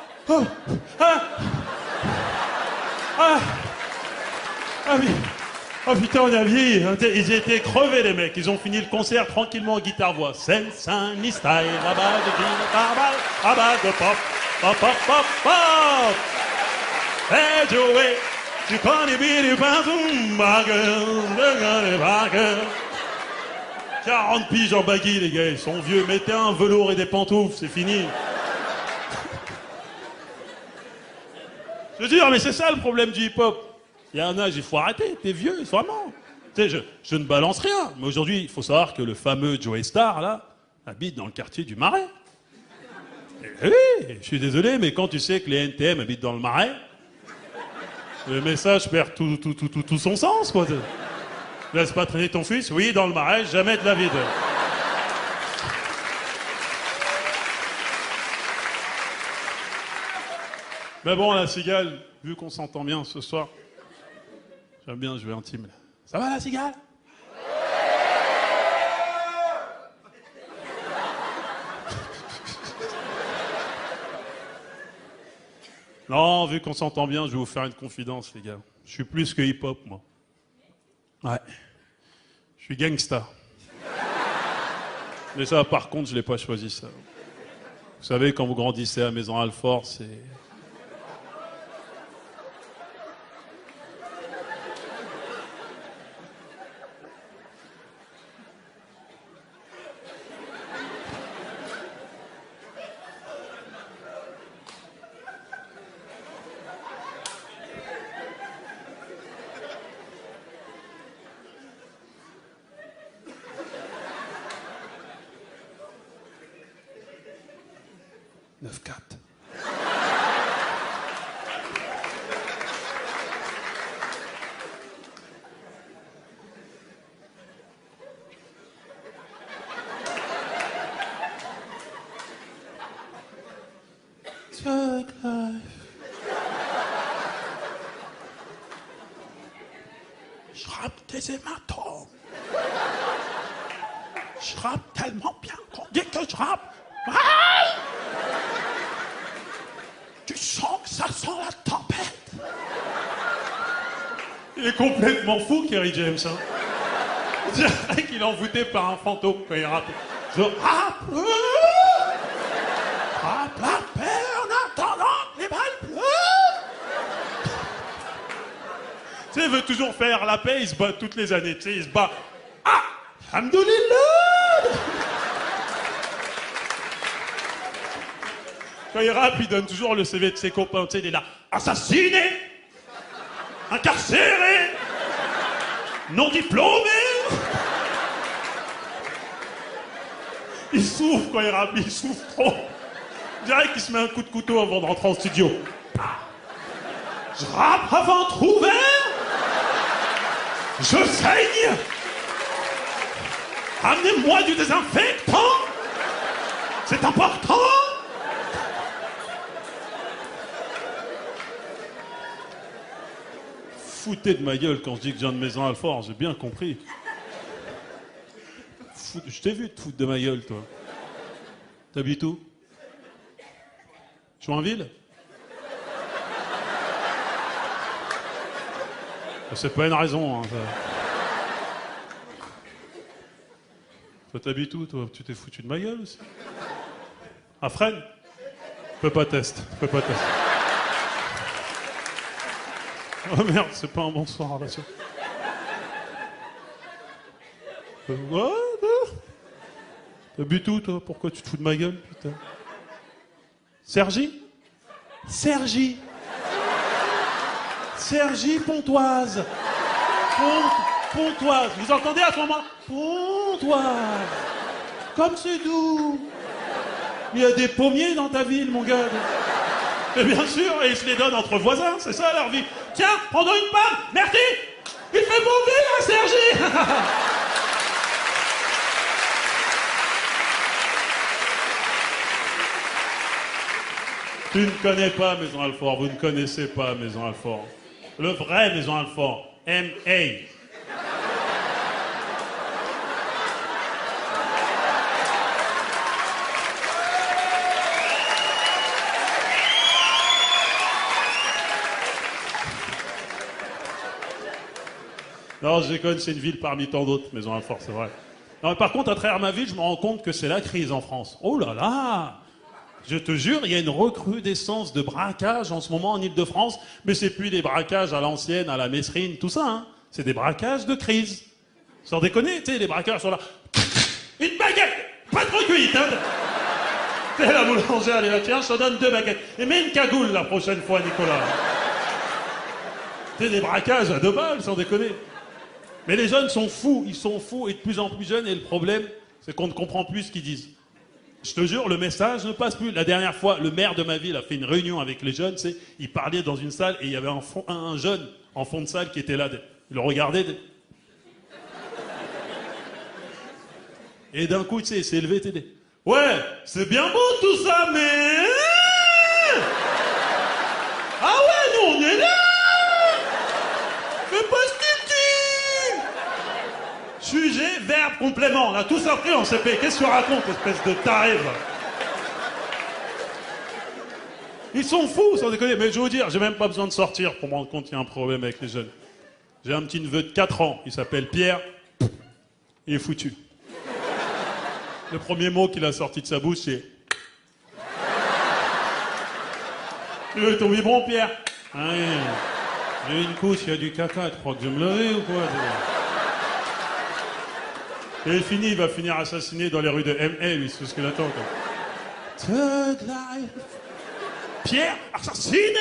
Ah oui. Oh putain, on a vieilli. Ils étaient crevés, les mecs. Ils ont fini le concert tranquillement en guitare-voix. Sensan style, à bas de guitare, à bas de pop, pop, pop, pop, pop. Hey Joey, tu connais bien les pinceaux, ma gueule, 40 piges en baggy, les gars. Ils sont vieux. Mettez un velours et des pantoufles, c'est fini. Je veux dire, mais c'est ça le problème du hip-hop. Il y a un âge, il faut arrêter, t'es vieux, vraiment. Tu sais, je ne balance rien, mais aujourd'hui, il faut savoir que le fameux Joey Star, là, habite dans le quartier du Marais. Et oui, je suis désolé, mais quand tu sais que les NTM habitent dans le Marais, le message perd tout son sens, quoi. Laisse pas traîner ton fils, oui, dans le Marais, jamais de la vie. Mais bon, la cigale, vu qu'on s'entend bien ce soir, j'aime bien jouer intime. Là. Ça va, la cigale? Non, vu qu'on s'entend bien, je vais vous faire une confidence, les gars. Je suis plus que hip-hop, moi. Ouais. Je suis gangsta. Mais ça, par contre, je l'ai pas choisi, ça. Vous savez, quand vous grandissez à Maison Alfort, c'est... Je rappe des hématomes. Je rappe tellement bien qu'on dit que je rappe. Aïe! Tu sens que ça sent la tempête. Il est complètement fou, Kerry James. Hein. On dirait qu'il est envoûté par un fantôme quand il rappe. Je rappe. Rappe la paix en attendant que les balles pleuvent. Tu sais, il veut toujours faire la paix, il se bat toutes les années. Tu sais, il se bat. Ah! Alhamdoulilah! Quand il rappe, il donne toujours le CV de ses copains. Tu sais, il est là. Assassiné! Incarcéré! Non diplômé! Il souffre quand il rappe, il souffre trop. Je dirais qu'il se met un coup de couteau avant de rentrer en studio. Je rappe à ventre ouvert. Je saigne. Amenez-moi du désinfectant. C'est important. Foutez de ma gueule quand je dis que je viens de Maison Alfort, j'ai bien compris. Je t'ai vu te foutre de ma gueule, toi. T'habites où? Joinville? C'est pas une raison, hein, ça. Toi, t'habites où, toi? Tu t'es foutu de ma gueule aussi? À Fresnes? Peux pas tester. Oh merde, c'est pas un bon soir, là, ça. Ouais, t'habites où, toi? Pourquoi tu te fous de ma gueule, putain? Cergy? Cergy Pontoise. Pontoise. Vous entendez à ce moment? Pontoise. Comme c'est doux. Il y a des pommiers dans ta ville, mon gars. Et bien sûr, et ils se les donnent entre voisins, c'est ça leur vie. Tiens, prends-donc une pomme, merci. Il fait bon vivre, hein, Cergy. Tu ne connais pas Maison Alfort, vous ne connaissez pas Maison Alfort. Le vrai Maison Alfort, M.A. Non, je déconne, c'est une ville parmi tant d'autres, Maison Alfort, c'est vrai. Non, mais par contre, à travers ma ville, je me rends compte que c'est la crise en France. Oh là là! Je te jure, il y a une recrudescence de braquages en ce moment en Ile-de-France, mais c'est plus des braquages à l'ancienne, à la Messrine, tout ça, hein. C'est des braquages de crise. Sans déconner, tu sais, les braquages sont là. Une baguette! Pas trop cuite, hein! T'es la boulangère, elle est là, tiens, je te donne 2 baguettes. Et mets une cagoule la prochaine fois, Nicolas. C'est des braquages à 2 balles, sans déconner. Mais les jeunes sont fous, ils sont fous et de plus en plus jeunes. Et le problème, c'est qu'on ne comprend plus ce qu'ils disent. Je te jure, le message ne passe plus. La dernière fois, le maire de ma ville a fait une réunion avec les jeunes. Il parlait dans une salle et il y avait un jeune en fond de salle qui était là. Il le regardait. Et d'un coup, tu sais, il s'est élevé. Ouais, c'est bien beau tout ça, mais... Ah ouais, nous on est là. Fais pas ce que tu dis. Sujet, verbe, complément. On a tous appris en CP. Qu'est-ce que tu racontes, espèce de taré, va. Ils sont fous, sans déconner. Mais je vais vous dire, j'ai même pas besoin de sortir pour me rendre compte qu'il y a un problème avec les jeunes. J'ai un petit neveu de 4 ans. Il s'appelle Pierre. Il est foutu. Le premier mot qu'il a sorti de sa bouche, c'est... Tu veux ton biberon, Pierre? Ah oui. J'ai une couche, il y a du caca, tu crois que je vais me lever ou quoi? Et fini, il va finir assassiné dans les rues de M.A., lui, c'est ce qu'il attend, quoi. Thug life. Pierre, assassiné?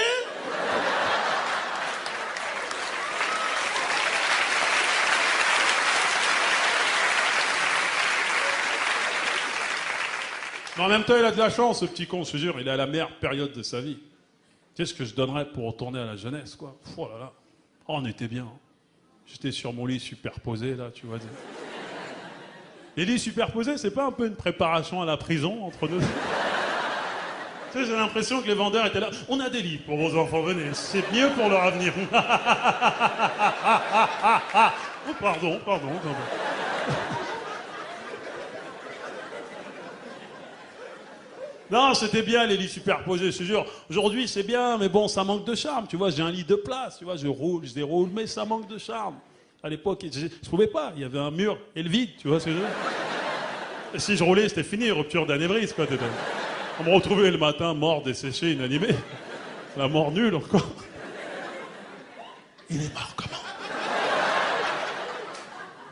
Mais en même temps, il a de la chance, ce petit con, je te jure, il est à la meilleure période de sa vie. Qu'est-ce que je donnerais pour retourner à la jeunesse, quoi? Oh là là. Oh, on était bien. Hein. J'étais sur mon lit superposé, là, tu vois. Les lits superposés, c'est pas un peu une préparation à la prison, entre nous? Tu sais, j'ai l'impression que les vendeurs étaient là. On a des lits pour vos enfants, venez. C'est mieux pour leur avenir. Oh, pardon. Non, c'était bien les lits superposés, je te jure. Aujourd'hui, c'est bien, mais bon, ça manque de charme. Tu vois, j'ai un lit de place, tu vois, je déroule, mais ça manque de charme. À l'époque, je ne pouvais pas. Il y avait un mur et le vide, tu vois ce que je veux dire. Et si je roulais, c'était fini, rupture d'anévrisme, quoi. On me retrouvait le matin, mort, desséché, inanimé. La mort nulle, encore. Il est mort comment?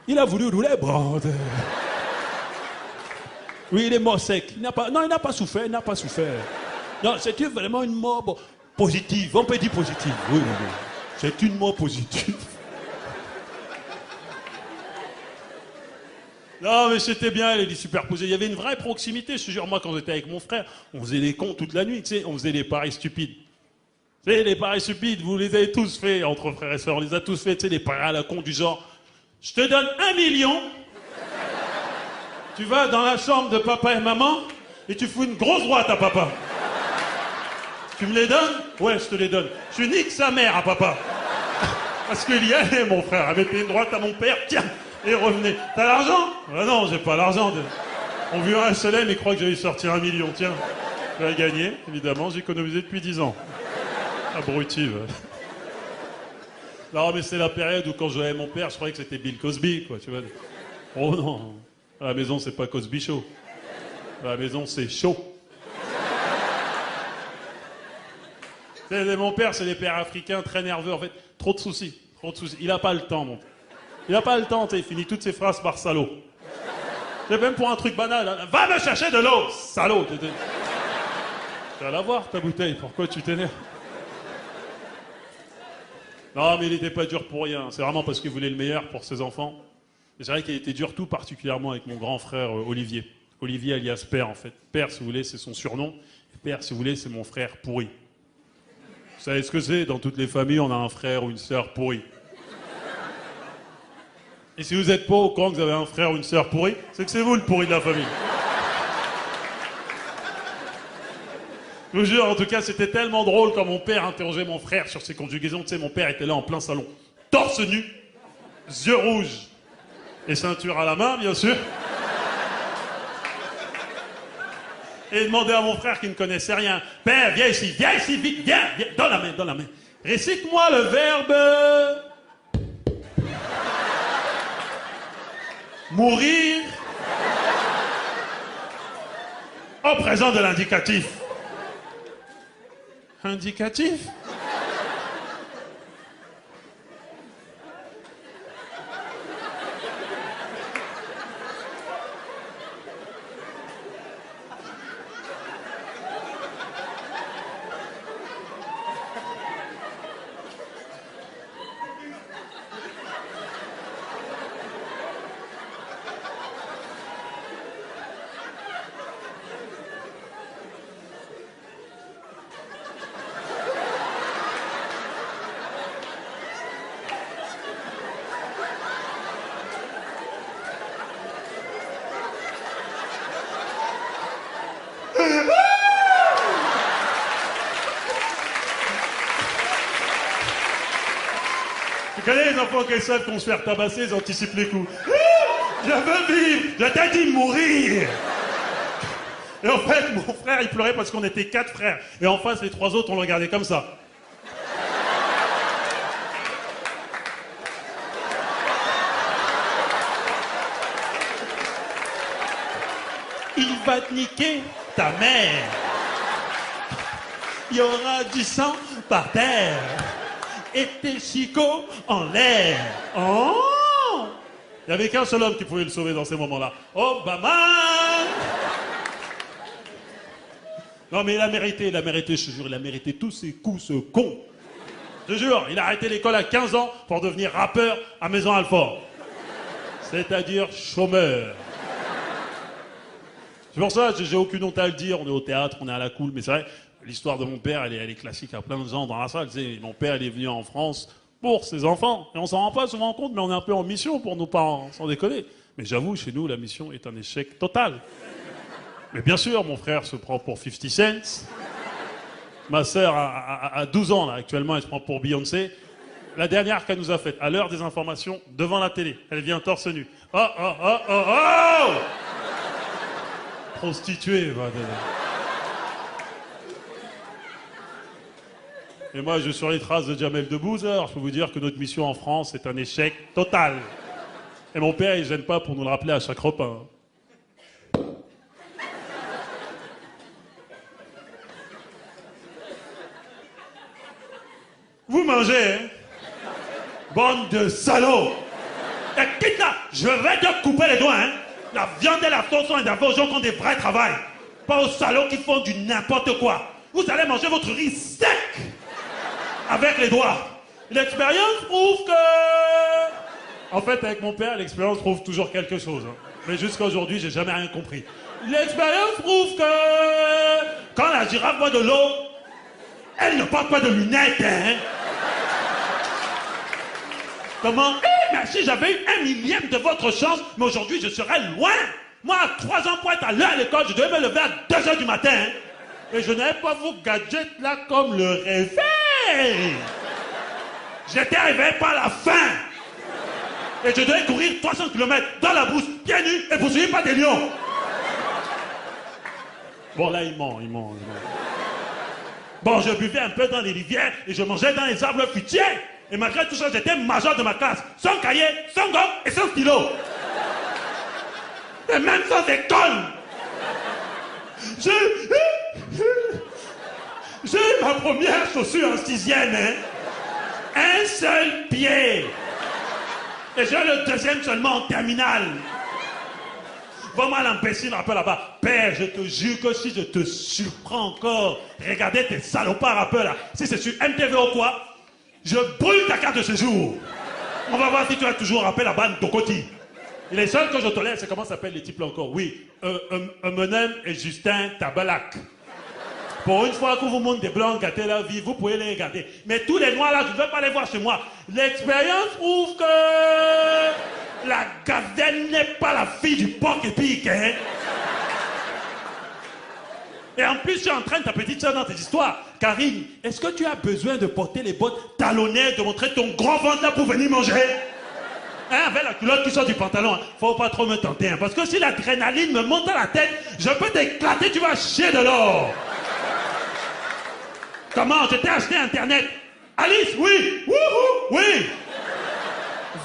Il a voulu rouler, bande. Oui, il est mort sec. Il n'a pas souffert, Non, c'est vraiment une mort positive. On peut dire positive. Oui. C'est une mort positive. Non, mais c'était bien, les lits superposés. Il y avait une vraie proximité. Je te jure, moi, quand j'étais avec mon frère, on faisait les cons toute la nuit, tu sais. On faisait les paris stupides. Tu sais, les paris stupides, vous les avez tous faits, entre frères et sœurs. On les a tous faits, tu sais, les paris à la con du genre. Je te donne 1 million. Tu vas dans la chambre de papa et maman et tu fous une grosse droite à papa. Tu me les donnes? Ouais, je te les donne. Je nique sa mère à papa. Parce qu'il y allait, mon frère. Elle mettait une droite à mon père, tiens, et revenez. T'as l'argent? Ah non, j'ai pas l'argent. On vu un HLM, il croit que j'allais sortir 1 million. Tiens, je vais gagner, évidemment. J'ai économisé depuis 10 ans. Abruti. Non, mais c'est la période où quand je voyais mon père, je croyais que c'était Bill Cosby, quoi, tu vois. Oh non. À la maison, c'est pas Cosby Show. À la maison, c'est chaud. Mon père, c'est des pères africains très nerveux. En fait, trop de soucis. Il a pas le temps, mon père. Il a pas le temps, il finit toutes ses phrases par salaud. C'est même pour un truc banal. Hein. Va me chercher de l'eau, salaud. Tu vas la voir, ta bouteille. Pourquoi tu t'énerves? Non, mais il était pas dur pour rien. C'est vraiment parce qu'il voulait le meilleur pour ses enfants. Et c'est vrai qu'il était dur tout particulièrement avec mon grand frère Olivier. Olivier alias Père, en fait. Père, si vous voulez, c'est son surnom. Et Père, si vous voulez, c'est mon frère pourri. Vous savez ce que c'est? Dans toutes les familles, on a un frère ou une sœur pourri. Et si vous n'êtes pas au courant que vous avez un frère ou une sœur pourri, c'est que c'est vous le pourri de la famille. Je vous jure, en tout cas, c'était tellement drôle quand mon père interrogeait mon frère sur ses conjugaisons. Tu sais, mon père était là en plein salon. Torse nu, yeux rouges. Et ceinture à la main, bien sûr. Et demandait à mon frère qui ne connaissait rien. Père, viens ici, vite, viens. Dans la main. Récite-moi le verbe... mourir... au présent de l'indicatif. Indicatif? Tu connais les enfants qui savent qu'on se fait tabasser, ils anticipent les coups. Je veux vivre, je t'ai dit mourir. Et en fait, mon frère, il pleurait parce qu'on était 4 frères. Et en face, les 3 autres, on le regardait comme ça. Il va te niquer ta mère. Il y aura du sang par terre. Et tes chicots en l'air. Oh! Il n'y avait qu'un seul homme qui pouvait le sauver dans ces moments-là. Obama! Non mais il a mérité, je te jure, il a mérité tous ses coups, ce con. Je te jure, il a arrêté l'école à 15 ans pour devenir rappeur à Maison-Alfort. C'est-à-dire chômeur. C'est pour ça que j'ai aucune honte à le dire, on est au théâtre, on est à la cool, mais c'est vrai, l'histoire de mon père, elle est classique à plein de gens dans la salle. Tu sais, mon père, il est venu en France pour ses enfants. Et on s'en rend pas souvent compte, mais on est un peu en mission pour nos parents, sans déconner. Mais j'avoue, chez nous, la mission est un échec total. Mais bien sûr, mon frère se prend pour 50 Cent. Ma sœur a 12 ans, là, actuellement, elle se prend pour Beyoncé. La dernière qu'elle nous a faite, à l'heure des informations, devant la télé. Elle vient torse nu. Oh, oh, oh, oh, oh! Prostituée, va. Et moi, je suis sur les traces de Jamel Debbouze, alors je peux vous dire que notre mission en France est un échec total. Et mon père, il gêne pas pour nous le rappeler à chaque repas. Vous mangez, hein? Bande de salauds! Et quitte là, je vais te couper les doigts, hein? La viande et la sauce sont réservées aux gens qui ont des vrais travails. Pas aux salauds qui font du n'importe quoi. Vous allez manger votre riz sec avec les doigts. L'expérience prouve que... En fait, avec mon père, l'expérience prouve toujours quelque chose. Hein. Mais jusqu'à aujourd'hui, j'ai jamais rien compris. L'expérience prouve que... Quand la girafe boit de l'eau, elle ne porte pas de lunettes, hein. Comment? Eh, mais si j'avais eu 1/1000 de votre chance, mais aujourd'hui, je serais loin. Moi, à 3 ans pour être à l'heure à l'école, je devais me lever à 2h du matin. Hein. Et je n'avais pas vos gadgets là comme le réveil. J'étais réveillé par la faim. Et je devais courir 300 km dans la brousse, pieds nus, et poursuivi par des lions. Bon, là, il ment. Bon, je buvais un peu dans les rivières et je mangeais dans les arbres fruitiers. Et malgré tout ça, j'étais major de ma classe. Sans cahier, sans gomme et sans stylo. Et même sans école. J'ai ma première chaussure en 6e, hein. Un seul pied. Et j'ai le 2e seulement en terminale. Vois-moi l'imbécile rappeur là-bas. Père, je te jure que si je te surprends encore, regardez tes salopards rappeurs là. Si c'est sur MTV ou quoi, je brûle ta carte de séjour. On va voir si tu as toujours rappelé la bande Tokoti. Et les seuls que je tolère, c'est comment s'appellent les types là encore. Oui, Eminem et Justin Tabalak. Pour une fois que vous montrez des blancs gâtés la vie, vous pouvez les regarder. Mais tous les noirs là, je ne veux pas les voir chez moi. L'expérience prouve que la gazelle n'est pas la fille du porc épic, hein. Et en plus, tu entraînes ta petite soeur dans tes histoires. Karine, est-ce que tu as besoin de porter les bottes talonnées, de montrer ton grand ventre là pour venir manger? Hein, avec la culotte qui sort du pantalon, hein. Faut pas trop me tenter, hein, parce que si l'adrénaline me monte à la tête, je peux t'éclater, tu vas chier de l'or. Comment? Je t'ai acheté Internet. Alice, oui. Wouhou, oui.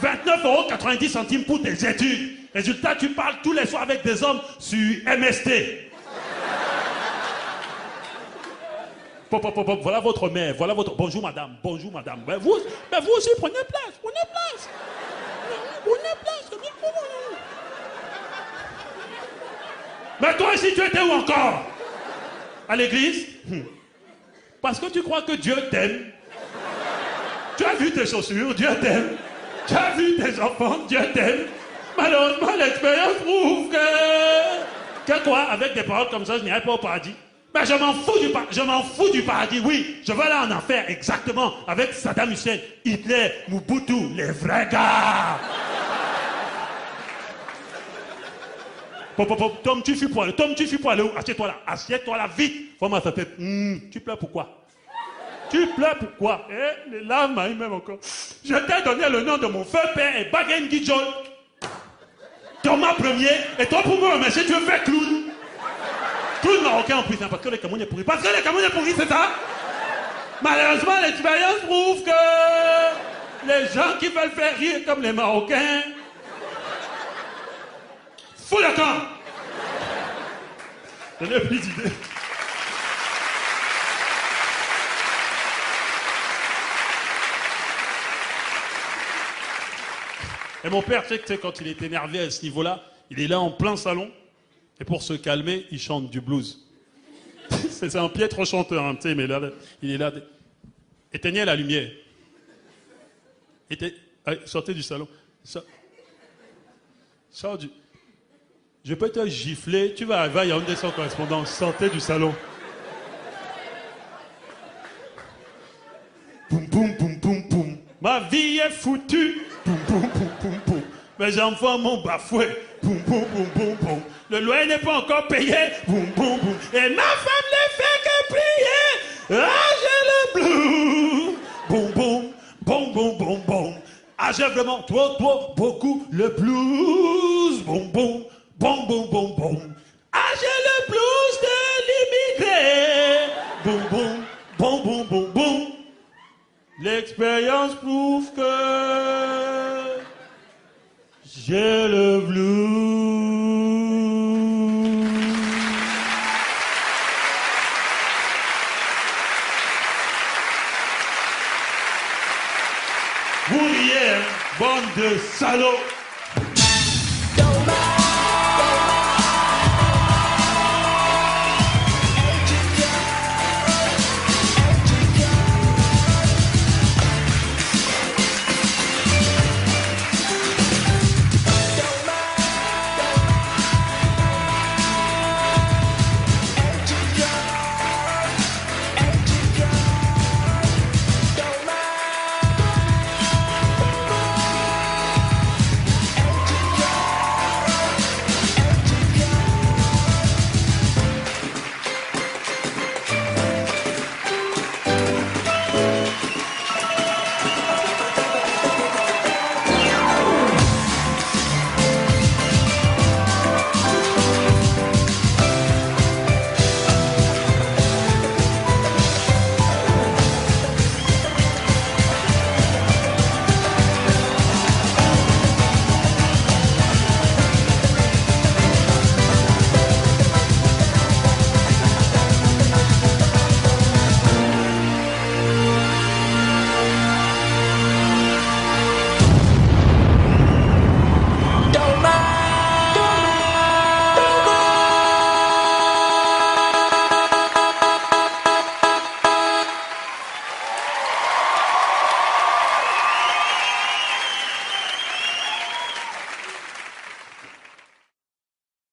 29,90 € pour tes études. Résultat, tu parles tous les soirs avec des hommes sur MST. Pop, pop, pop, voilà votre mère, voilà votre... Bonjour madame, bonjour madame. Ben vous aussi, prenez place, prenez place. Prenez place, le micro. Mais toi ici, tu étais où encore? À l'église? Parce que tu crois que Dieu t'aime. Tu as vu tes chaussures, Dieu t'aime. Tu as vu tes enfants, Dieu t'aime. Malheureusement, l'expérience prouve que quoi? Avec des paroles comme ça, je n'irai pas au paradis. Ben, je m'en fous du paradis, oui. Je veux aller en enfer, exactement. Avec Saddam Hussein, Hitler, Mobutu, les vrais gars. Tom, tu fuis pour aller où? Assieds-toi là, assieds-toi là, vite. Faut-moi sa tête. Tu pleures pourquoi? Tu pleures pourquoi? Eh, les larmes, même encore. Je t'ai donné le nom de mon feu père et Bagen Gijol. Thomas Premier, et toi pour me remercier, tu veux faire clown. Clown marocain en plus, hein, parce que les Camerounais pourris. Parce que les Camerounais pourris, c'est ça? Malheureusement, l'expérience prouve que les gens qui veulent faire rire comme les Marocains, fous le camp. Je n'ai plus d'idée. Et mon père, tu sais, quand il est énervé à ce niveau-là, il est là en plein salon, et pour se calmer, il chante du blues. C'est un piètre chanteur, hein, tu sais, mais là, il est là. Éteignez la lumière. Allez, sortez du salon. Sors du... Je peux te gifler, tu vas arriver à Yaoundé sans correspondance, sortez du salon. Poum, poum, poum, poum, poum. Ma vie est foutue. Poum, poum, poum, poum, poum. Mes enfants m'ont bafoué. Poum, poum, poum, poum, poum. Le loyer n'est pas encore payé. Poum, poum, poum. Et ma femme ne fait que prier. Ah, j'ai le blues. Boum, boum, boum, boum, boum, boum. Ah, j'ai vraiment trop, beaucoup le blues. Boum, boum, boum, boum, boum, boum. Ah, j'ai le blues de l'immigré. Boum, boum, boum, boum, boum, boum. L'expérience prouve que j'ai le blues. Vous riez, hein, bande de salauds.